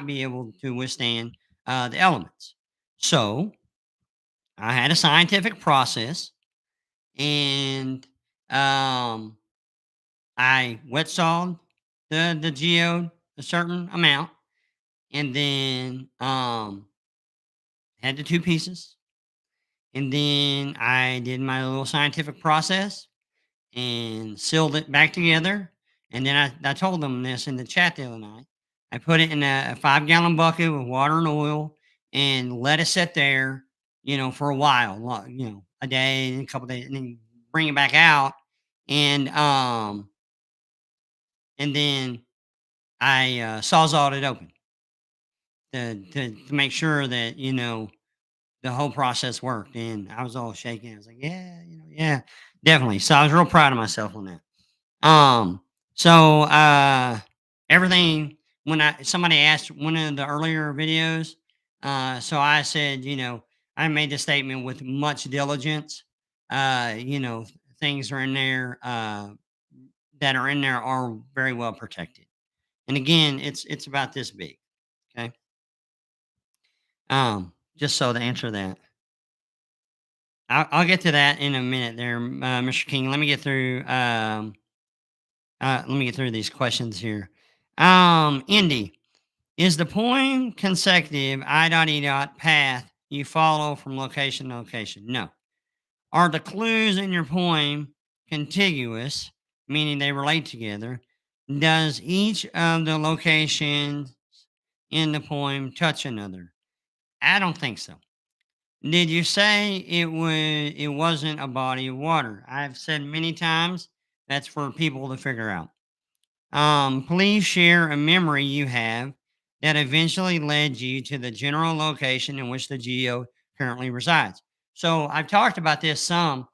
be able to withstand the elements. So I had a scientific process, and um, I wet sawed the geode a certain amount, and then had the two pieces, and then I did my little scientific process and sealed it back together. And then I told them this in the chat the other night. I put it in a 5 gallon bucket with water and oil and let it sit there, for a while, a day, and a couple days, and then bring it back out. And and then I sawzalled it open to make sure that the whole process worked. And I was all shaking. I was like, yeah, yeah, definitely. So I was real proud of myself on that. So everything when I somebody asked one of the earlier videos, so I said, I made the statement with much diligence. Things are in there that are in there are very well protected. And again, it's about this big. Okay. Just so to answer that. I'll get to that in a minute there, Mr. King. Let me get through these questions here. Indy, is the poem consecutive I dot E dot path you follow from location to location? No. Are the clues in your poem contiguous, meaning they relate together? Does each of the locations in the poem touch another? I don't think so. Did you say it wasn't a body of water? I've said many times That's for people to figure out. Please share a memory you have that eventually led you to the general location in which the geo currently resides. So I've talked about this some,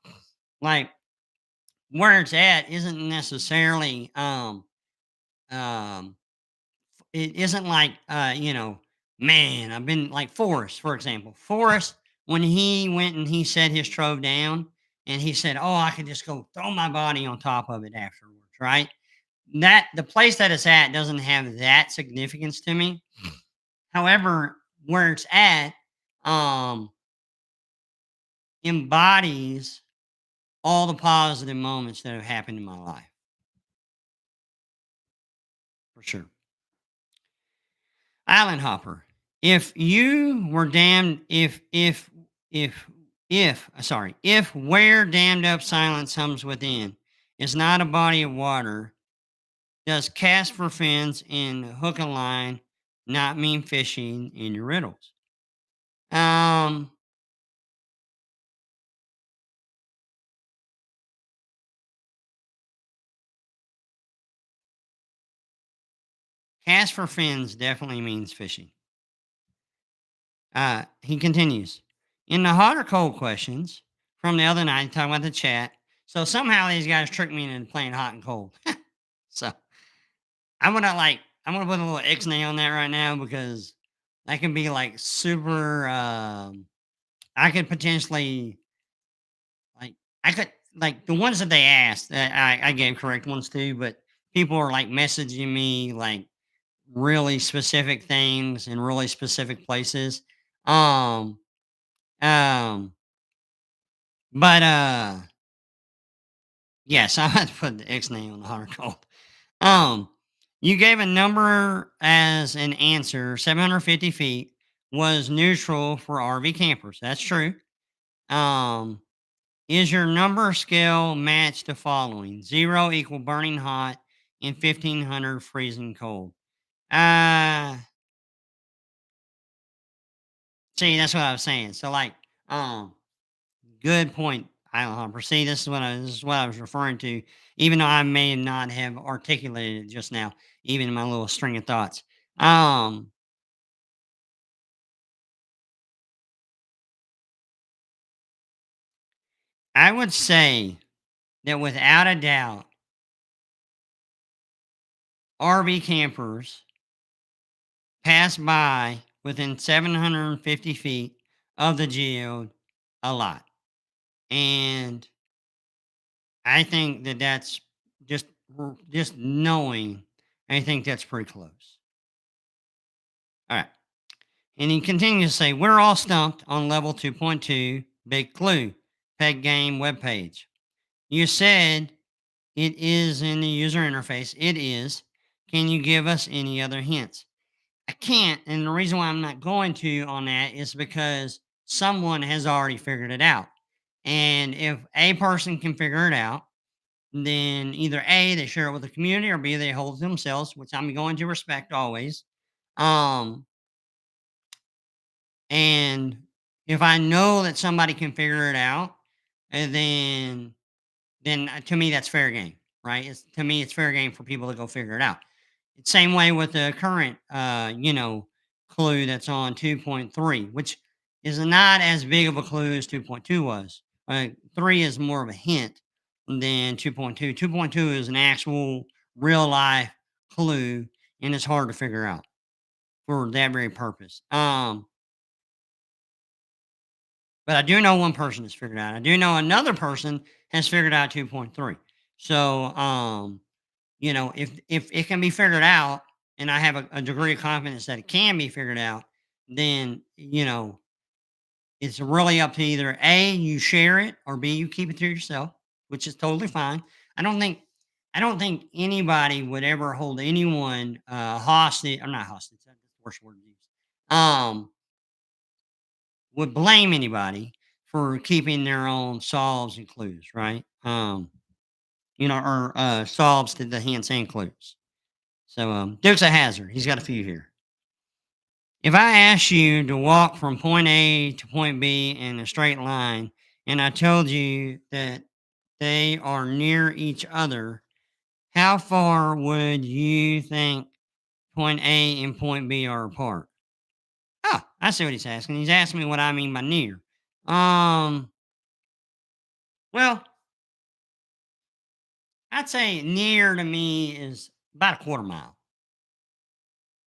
like where it's at isn't necessarily um it isn't like man, I've been like Forrest, for example. Forrest, when he went and he set his trove down and he said, "Oh, I could just go throw my body on top of it afterwards," right? That the place that it's at doesn't have that significance to me. However, where it's at um embodies all the positive moments that have happened in my life, for sure. Island Hopper. If you were damned, if where dammed up silence hums within is not a body of water, does cast for fins and hook and line not mean fishing in your riddles? Um, Cast for fins definitely means fishing. He continues. In the hot or cold questions from the other night, talking about the chat. So somehow these guys tricked me into playing hot and cold. So I'm gonna put a little X-nay on that right now because that can be like super I could potentially like I could like the ones that they asked that I gave correct ones too, but people are like messaging me like really specific things in really specific places. Um um but yes, I had to put the X-nay on the hot or cold. Um, you gave a number as an answer. 750 feet was neutral for RV campers. That's true. Um, is your number scale match the following? Zero equal burning hot and 1500 freezing cold. Uh, See, that's what I was saying. So, like, um, good point, Island Hopper. See, this is what I was referring to, even though I may not have articulated it just now, even in my little string of thoughts. Um, I would say that without a doubt, RV campers pass by within 750 feet of the geode a lot. And I think that that's just just knowing, I think that's pretty close. All right. And he continues to say, we're all stumped on level 2.2. Big clue. Peg game webpage. You said it is in the user interface. It is. Can you give us any other hints? I can't. And the reason why I'm not going to on that is because someone has already figured it out. And if a person can figure it out, then either A, they share it with the community, or B, they hold it themselves, which I'm going to respect always. Um, and if I know that somebody can figure it out, and then to me that's fair game, right? To me it's fair game for people to go figure it out. Same way with the current, clue that's on 2.3, which is not as big of a clue as 2.2 was. 3 is more of a hint than 2.2. 2.2 is an actual real life clue, and it's hard to figure out for that very purpose. But I do know one person has figured it out. I do know another person has figured out 2.3. So, if it can be figured out, and I have a degree of confidence that it can be figured out, then it's really up to either A, you share it, or B, you keep it to yourself, which is totally fine. I don't think I don't think anybody would ever hold anyone hostage, or not hostage. That's the worst word to use. Um, would blame anybody for keeping their own solves and clues, right? Or solves to the hints and clues. So, Dukes of Hazard, he's got a few here. If I asked you to walk from point A to point B in a straight line, and I told you they are near each other, how far would you think point A and point B are apart? Oh, I see what he's asking. He's asking me what I mean by near. Um, well, I'd say near to me is about a quarter mile.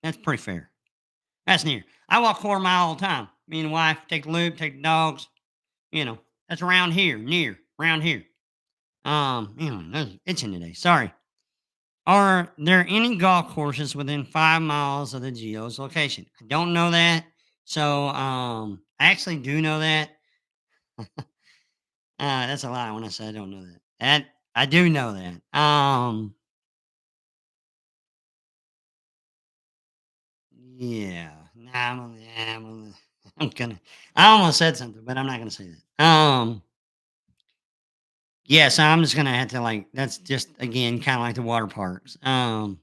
That's pretty fair. That's near. I walk quarter mile all the time. Me and the wife take the loop, take the dogs. You know, that's around here, near, around here. That's itching today. Sorry. Are there any golf courses within 5 miles of the geo's location? I don't know that. So, I actually do know that. That's a lie when I say I don't know that. That I do know that. Yeah. Nah, I'm gonna. I almost said something, but I'm not gonna say that. Yeah. So I'm just gonna have to like. That's just again kind of like the water parks. When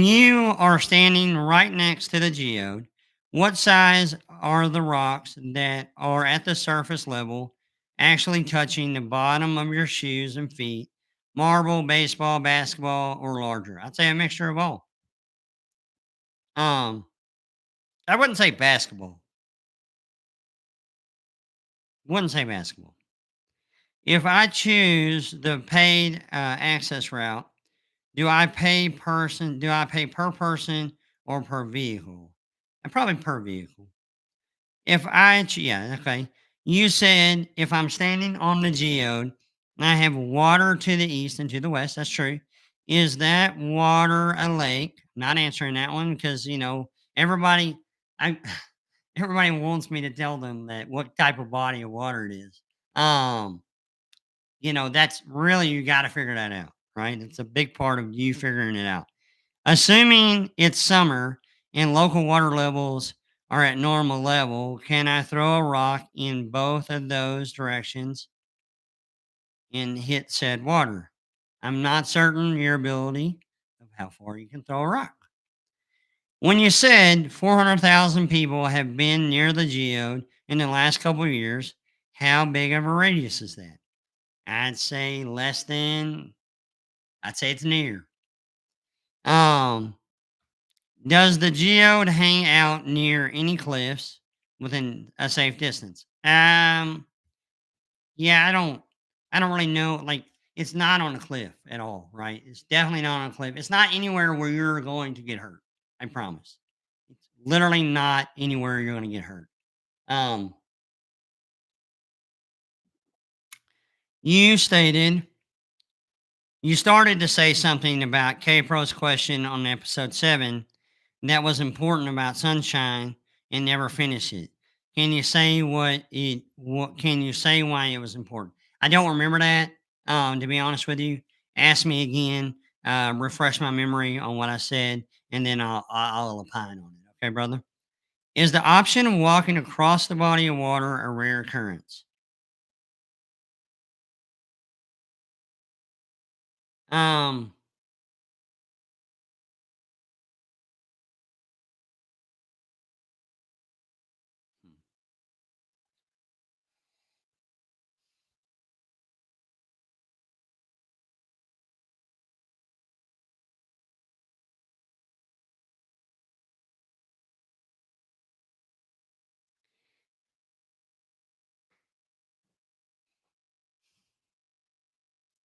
you are standing right next to the geode, what size are the rocks that are at the surface level, actually touching the bottom of your shoes and feet? Marble, baseball, basketball, or larger? I'd say a mixture of all. Um, I wouldn't say basketball. Wouldn't say basketball. If I choose the paid access route, Do I pay per person or per vehicle? Probably per vehicle. Yeah, okay. You said if I'm standing on the geode, I have water to the east and to the west. That's true. Is that water a lake? Not answering that one because everybody. I everybody wants me to tell them that what type of body of water it is. Um, that's really you got to figure that out, right? It's a big part of you figuring it out. Assuming it's summer and local water levels are at normal level, can I throw a rock in both of those directions and hit said water? I'm not certain your ability of how far you can throw a rock. When you said 400,000 people have been near the geode in the last couple of years, how big of a radius is that? I'd say less than, I'd say it's near. Um, Does the geode hang out near any cliffs within a safe distance? Yeah, I don't really know. Like, it's not on a cliff at all, right? It's definitely not on a cliff. It's not anywhere where you're going to get hurt. I promise. It's literally not anywhere you're going to get hurt. Um, you stated you started to say something about K Pro's question on episode 7 that was important about sunshine and never finished it. Can you say why it was important? I don't remember that. To be honest with you, ask me again, refresh my memory on what I said, and then I'll opine on it. Okay, brother. Is the option of walking across the body of water a rare occurrence? Um,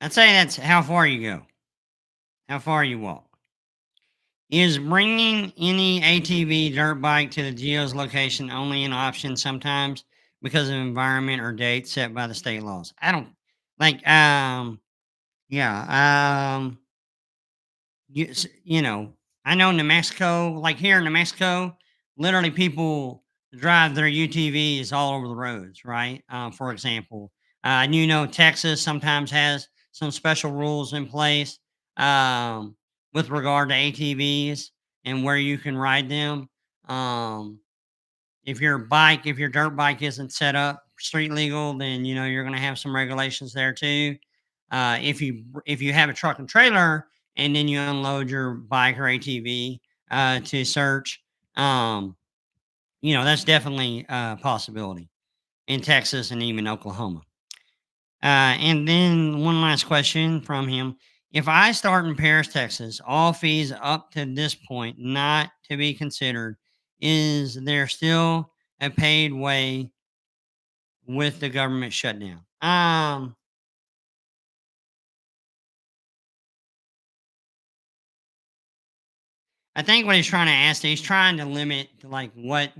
I'd say that's how far you go, how far you walk. Is bringing any ATV dirt bike to the geo's location only an option sometimes because of environment or date set by the state laws? I don't like yeah, you know, I know New Mexico, like here in New Mexico, literally people drive their UTVs all over the roads, right? For example, Texas sometimes has some special rules in place with regard to ATVs and where you can ride them. Um, if your dirt bike isn't set up street legal, then you're going to have some regulations there too. If you have a truck and trailer and then you unload your bike or ATV to search, um, that's definitely a possibility in Texas and even Oklahoma. And then one last question from him. If I start in Paris, Texas, all fees up to this point not to be considered, is there still a paid way with the government shutdown? I think what he's trying to ask, he's trying to limit like what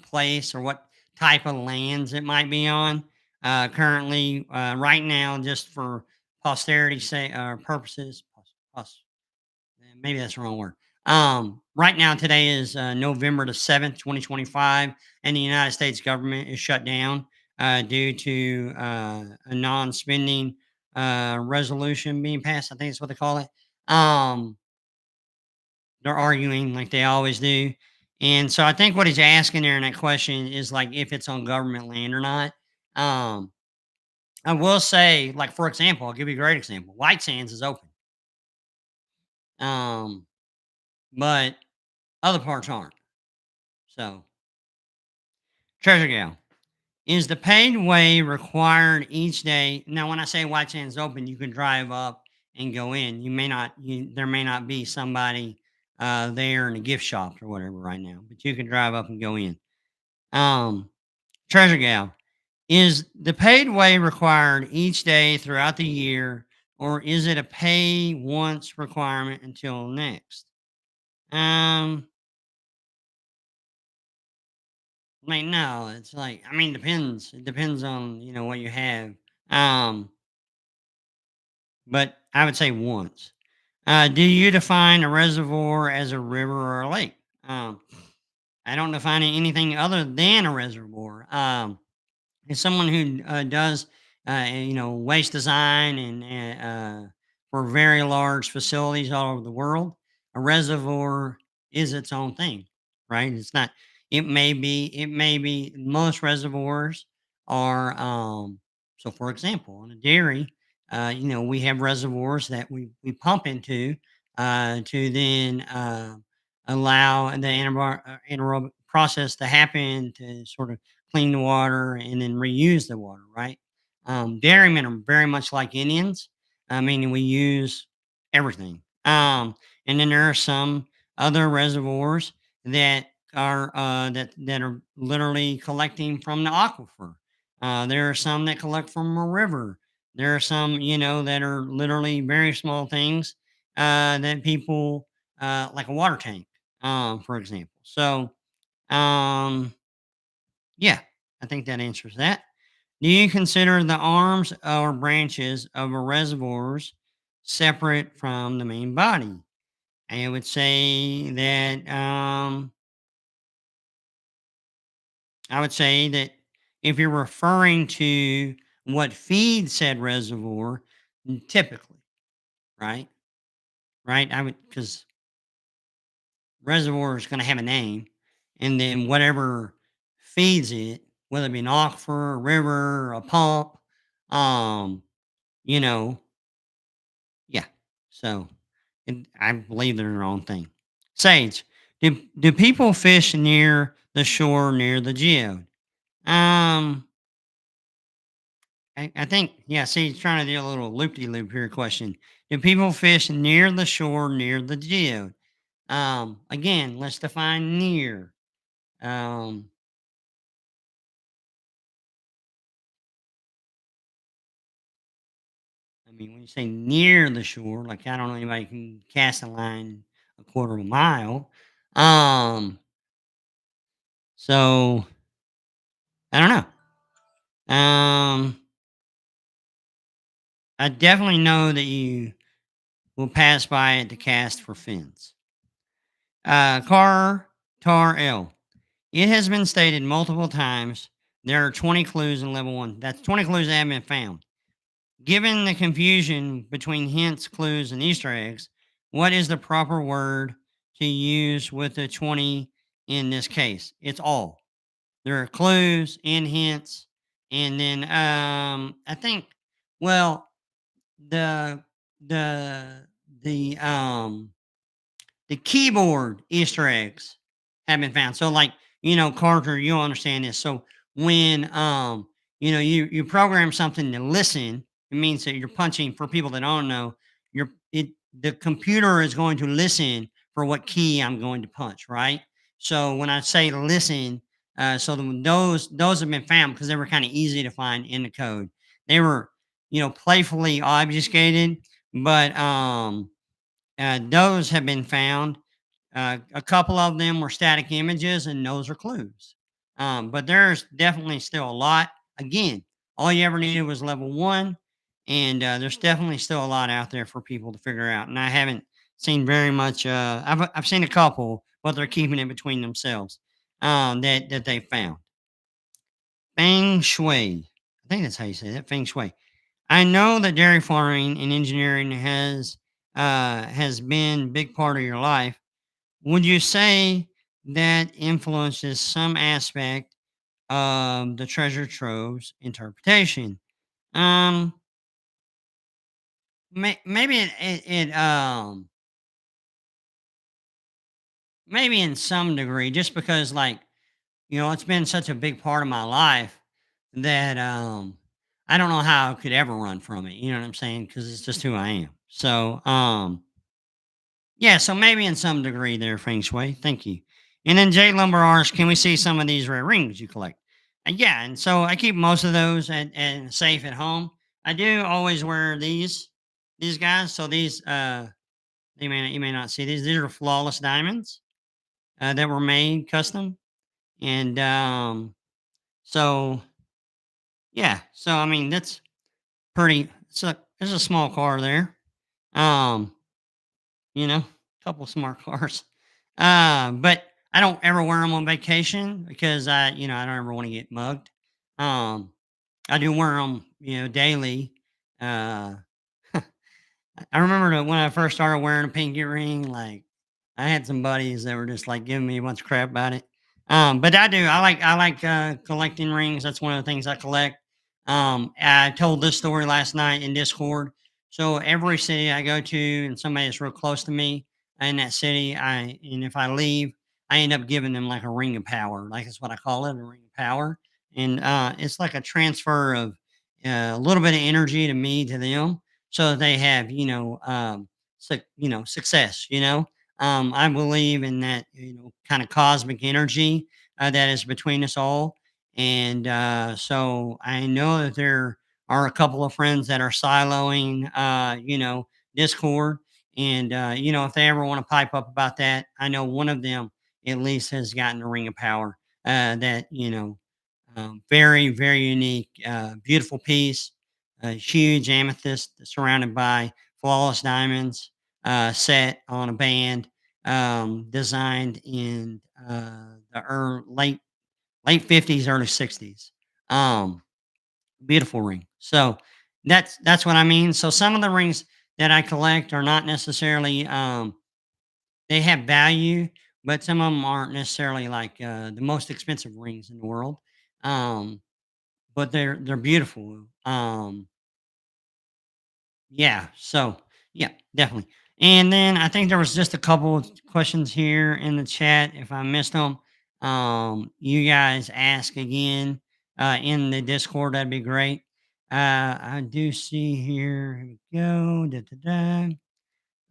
place or what type of lands it might be on. Currently, right now, just for posterity say purposes, maybe that's the wrong word. Right now, today is November the 7th, 2025, and the United States government is shut down due to a non-spending resolution being passed. I think that's what they call it. They're arguing like they always do. And so I think what he's asking there in that question is like if it's on government land or not. Um, I will say, like, for example, I'll give you a great example. White Sands is open. Um, but other parts aren't. So Treasure Gal. Is the paid way required each day? Now, when I say White Sands open, you can drive up and go in. You may not, there may not be somebody there in the gift shops or whatever right now, but you can drive up and go in. Um, Treasure Gal, is the paid way required each day throughout the year, or is it a pay once requirement until next? Um, like no, it's like I mean, depends. It depends on what you have. Um, but I would say once. Do you define a reservoir as a river or a lake? Um, I don't define it anything other than a reservoir. As someone who does, waste design and for very large facilities all over the world, a reservoir is its own thing, right? It's not. It may be. It may be. Most reservoirs are. So, for example, in a dairy, we have reservoirs that we pump into to then allow the anaerobic process to happen to sort of clean the water and then reuse the water, right? Dairymen are very much like Indians, meaning we use everything. And then there are some other reservoirs that are literally collecting from the aquifer. There are some that collect from a river. There are some, that are literally very small things that people like a water tank, for example. So, um, yeah, I think that answers that. Do you consider the arms or branches of a reservoirs separate from the main body? I would say that if you're referring to what feeds said reservoir, typically, right? Right? I would because reservoir is going to have a name, and then whatever feeds it, whether it be an aquifer, a river, a pump, um, you know, yeah. So I believe they're their own thing. Sage, do people fish near the shore near the geode? Um, I think yeah. See, he's trying to do a little loop de loop here. Question: do people fish near the shore near the geode? Again, let's define near. Um, I mean, when you say near the shore, like I don't know anybody can cast a line a quarter of a mile. Um, so I don't know. I definitely know that you will pass by it to cast for fins. Car Tar L. It has been stated multiple times there are 20 clues in level one. That's 20 clues that haven't been found. Given the confusion between hints, clues, and Easter eggs, what is the proper word to use with the 20 in this case? It's all. There are clues and hints. And then I think, well, the the the um the keyboard Easter eggs have been found. So like, Carter, you'll understand this. So when you program something to listen. It means that you're punching. For people that don't know, the computer is going to listen for what key I'm going to punch, right? So when I say listen, those have been found because they were kind of easy to find in the code. They were, playfully obfuscated, but those have been found. A couple of them were static images, and those are clues. But there's definitely still a lot. Again, all you ever needed was level one, and there's definitely still a lot out there for people to figure out. And I haven't seen very much. I've seen a couple, but they're keeping it between themselves. That they found. Feng Shui. I think that's how you say that. Feng Shui. I know that dairy farming and engineering has been a big part of your life. Would you say that influences some aspect of the treasure trove's interpretation? Um, maybe maybe in some degree, just because it's been such a big part of my life that I don't know how I could ever run from it. You know what I'm saying? Because it's just who I am. Yeah, so maybe in some degree there, Feng Shui. Thank you. And then Jay Lumber asks, can we see some of these rare rings you collect? Yeah, and so I keep most of those and safe at home. I do always wear these guys. So these you may not see these. These are flawless diamonds that were made custom. And so yeah, so I mean that's pretty. There's a small car there. Um, a couple smart cars. But I don't ever wear them on vacation because I don't ever want to get mugged. Um, I do wear them, daily. Uh, I remember that when I first started wearing a pinky ring, like I had some buddies that were just like giving me a bunch of crap about it. But I do. I like collecting rings. That's one of the things I collect. I told this story last night in Discord. So every city I go to, and somebody that's real close to me in that city, and if I leave, I end up giving them like a ring of power. Like that's what I call it, a ring of power. And it's like a transfer of a little bit of energy to me to them, so that they have success. I believe in that, kind of cosmic energy that is between us all. And so I know that there are a couple of friends that are siloing, Discord. And, if they ever want to pipe up about that, I know one of them at least has gotten a ring of power very, very unique, beautiful piece, a huge amethyst surrounded by flawless diamonds, set on a band, designed in the late 50s, early 60s. Um, Beautiful ring. So that's what I mean. So some of the rings that I collect are not necessarily they have value, but some of them aren't necessarily like the most expensive rings in the world. Um, but they're beautiful. Yeah, so yeah, definitely. And then I think there was just a couple of questions here in the chat. If I missed them, you guys ask again in the Discord. That'd be great. I do see here. Here we go. Da, da, da.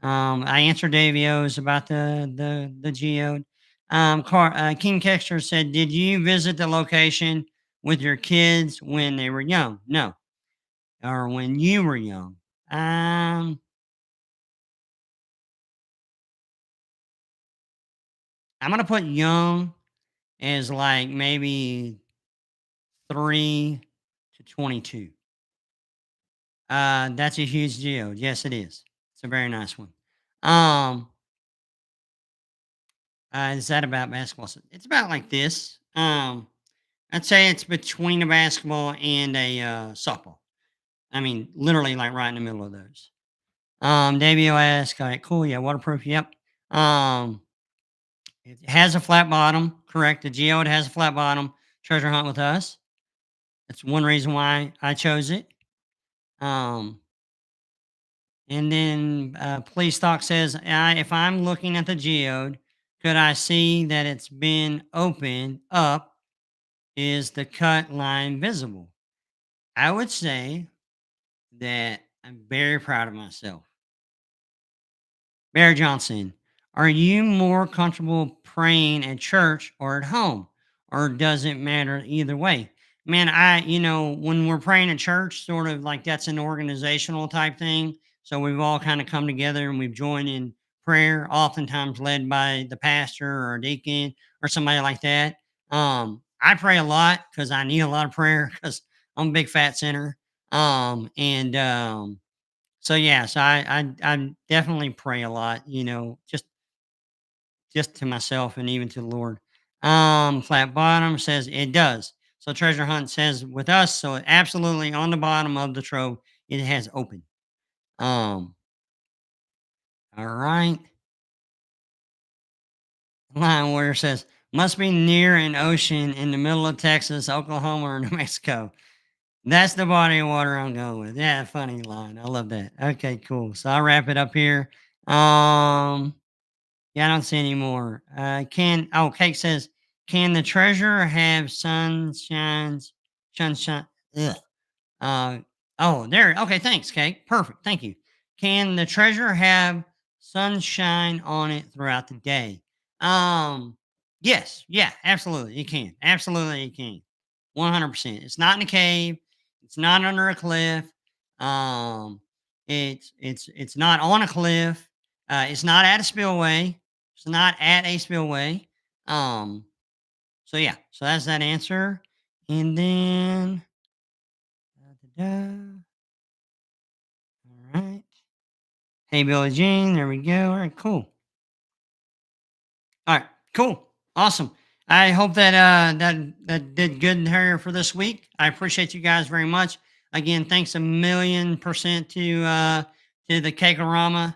I answered Davio's about the geode. King Kexter said, "Did you visit the location with your kids when they were young?" No, or when you were young. Um, I'm gonna put young as like maybe 3 to 22. That's a huge geode. Yes, it is. It's a very nice one. Um, is that about basketball? It's about like this. I'd say it's between a basketball and a softball. I mean, literally like right in the middle of those. Davio asked, all right, cool, yeah, waterproof, yep. Um, it has a flat bottom, correct. The geode has a flat bottom. Treasure hunt with us. That's one reason why I chose it. Um, and then Police Talk says, if I'm looking at the geode, could I see that it's been opened up? Is the cut line visible? I would say that I'm very proud of myself. Mary Johnson, are you more comfortable praying at church or at home? Or does it matter either way? Man, when we're praying at church, sort of like that's an organizational type thing. So we've all kind of come together and we've joined in prayer, oftentimes led by the pastor or a deacon or somebody like that. I pray a lot because I need a lot of prayer because I'm a big fat sinner. And so yeah, so I definitely pray a lot, just to myself and even to the Lord. Flat bottom says it does. So treasure hunt says with us, so absolutely on the bottom of the trove, it has open. Um, all right. Line warrior says must be near an ocean in the middle of Texas, Oklahoma, or New Mexico. That's the body of water I'm going with. Yeah, funny line. I love that. Okay, cool. So I'll wrap it up here. Um, Yeah, I don't see any more. Cake says, can the treasurer have sunshine? Ugh. Uh, there. Okay, thanks, Cake. Perfect. Thank you. Can the treasurer have sunshine on it throughout the day? Um, yes. Yeah, absolutely. It can. Absolutely, it can. 100%. It's not in a cave. It's not under a cliff. Um, it's not on a cliff. It's not at a spillway. It's not at a spillway. Um, so yeah, so that's that answer. And then da-da-da. All right. Hey, Billie Jean. There we go. All right, cool. All right, cool, awesome. I hope that that did good here for this week. I appreciate you guys very much. Again, thanks a million percent to the Cakeorama.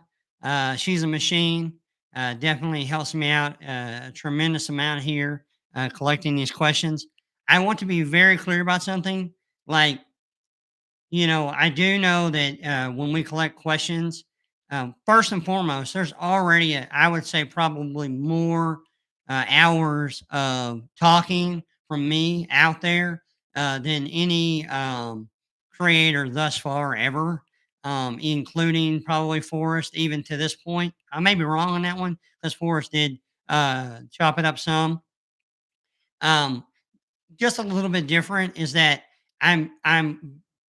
She's a machine. Definitely helps me out a tremendous amount here collecting these questions. I want to be very clear about something. Like I do know that when we collect questions, first and foremost, there's already, I would say, probably more hours of talking from me out there than any creator thus far ever, including probably Forrest, even to this point. I may be wrong on that one because Forrest did chop it up some. Um, just a little bit different is that I'm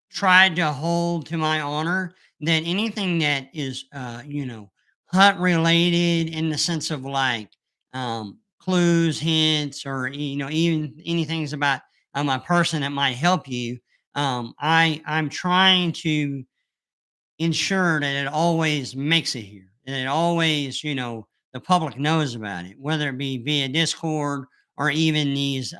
tried to hold to my honor that anything that is hunt related in the sense of like clues, hints, or even anything about my person that might help you. I'm trying to ensure that it always makes it here and it always, the public knows about it, whether it be via Discord or even these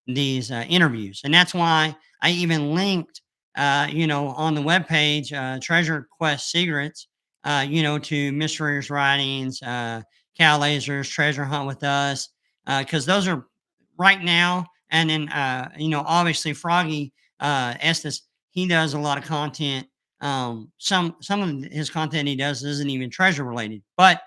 interviews. And that's why I even linked, on the webpage, Treasure Quest Secrets, to Mystery's writings, Cal Lasers, Treasure Hunt with Us, because those are right now. And then, obviously Froggy Estes, he does a lot of content. Some of his content he does isn't even treasure related, but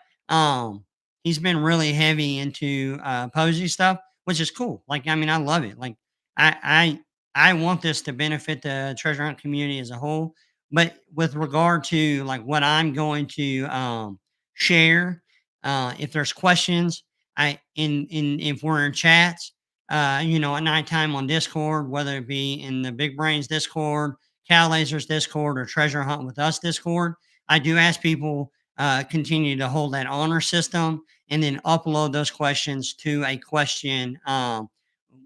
he's been really heavy into posy stuff, which is cool. Like, I mean, I love it. Like, I want this to benefit the treasure hunt community as a whole. But with regard to like what I'm going to share, if there's questions, in if we're in chats, at nighttime on Discord, whether it be in the Big Brains Discord, Cal Lasers Discord, or Treasure Hunt with Us Discord, I do ask people continue to hold that honor system and then upload those questions to a question.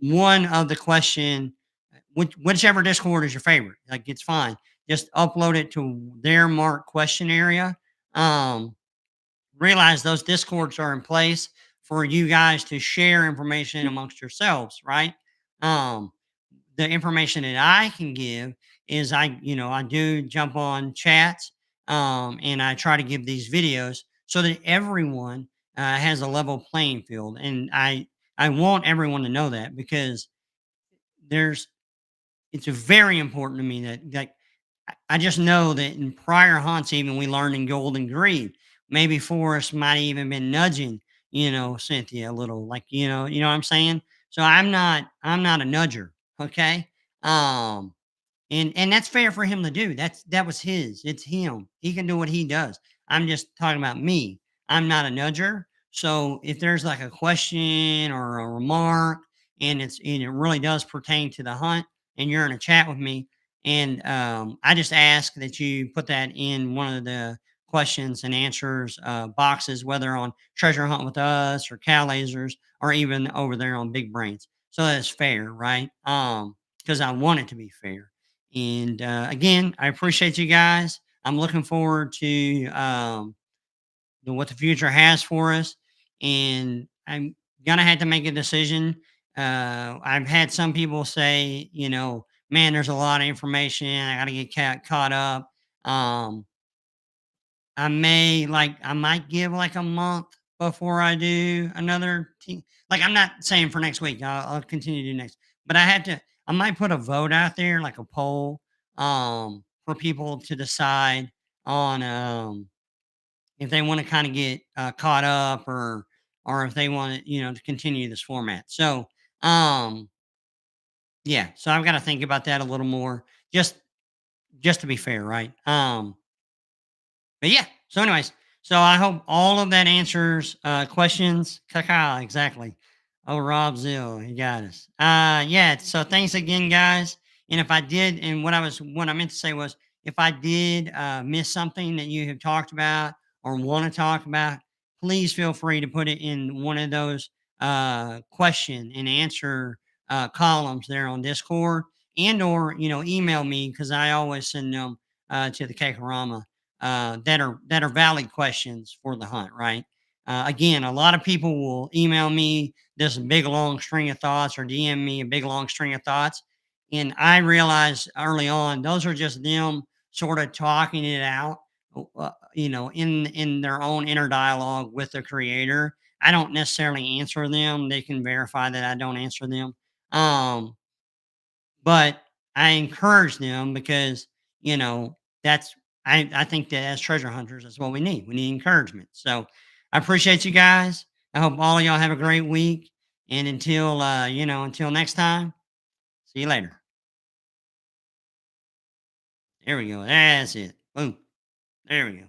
One of the question, whichever Discord is your favorite, like it's fine. Just upload it to their marked question area. Um, Realize those discords are in place for you guys to share information amongst yourselves, right? Um, the information that I can give is I do jump on chats, and I try to give these videos so that everyone has a level playing field. And I want everyone to know that because there's it's very important to me that I just know that in prior hunts, even we learned in Golden Greed, maybe Forrest might even been nudging, Cynthia a little, like, you know what I'm saying? So I'm not a nudger. Okay. Um, And that's fair for him to do. That was his. It's him. He can do what he does. I'm just talking about me. I'm not a nudger. So if there's like a question or a remark and it really does pertain to the hunt and you're in a chat with me and I just ask that you put that in one of the questions and answers boxes, whether on Treasure Hunt with Us or Cow Lasers or even over there on Big Brains. So that's fair, right? Because I want it to be fair. And again, I appreciate you guys. I'm looking forward to what the future has for us. And I'm going to have to make a decision. I've had some people say, man, there's a lot of information. I got to get caught up. Um, I might give like a month before I do another team. Like I'm not saying for next week. I'll continue to do next, but I might put a vote out there, like a poll, for people to decide on if they want to kind of get caught up or if they want to, to continue this format. So, um, yeah. So I've got to think about that a little more, just just to be fair, right? But yeah. So, anyways, so I hope all of that answers questions. Kaka, exactly. Oh, Rob Zill, he got us. Yeah. So thanks again, guys. And if I did, and what I meant to say was, if I did miss something that you have talked about or want to talk about, please feel free to put it in one of those question and answer columns there on Discord, and or email me because I always send them to the Kakarama that are valid questions for the hunt, right? Again, a lot of people will email me this big long string of thoughts or DM me a big long string of thoughts, and I realized early on those are just them sort of talking it out, in their own inner dialogue with the creator. I don't necessarily answer them. They can verify that I don't answer them. Um, but I encourage them because, that's I think that as treasure hunters, that's what we need. We need encouragement. So I appreciate you guys. I hope all of y'all have a great week. And until next time, see you later. There we go. That's it. Boom. There we go.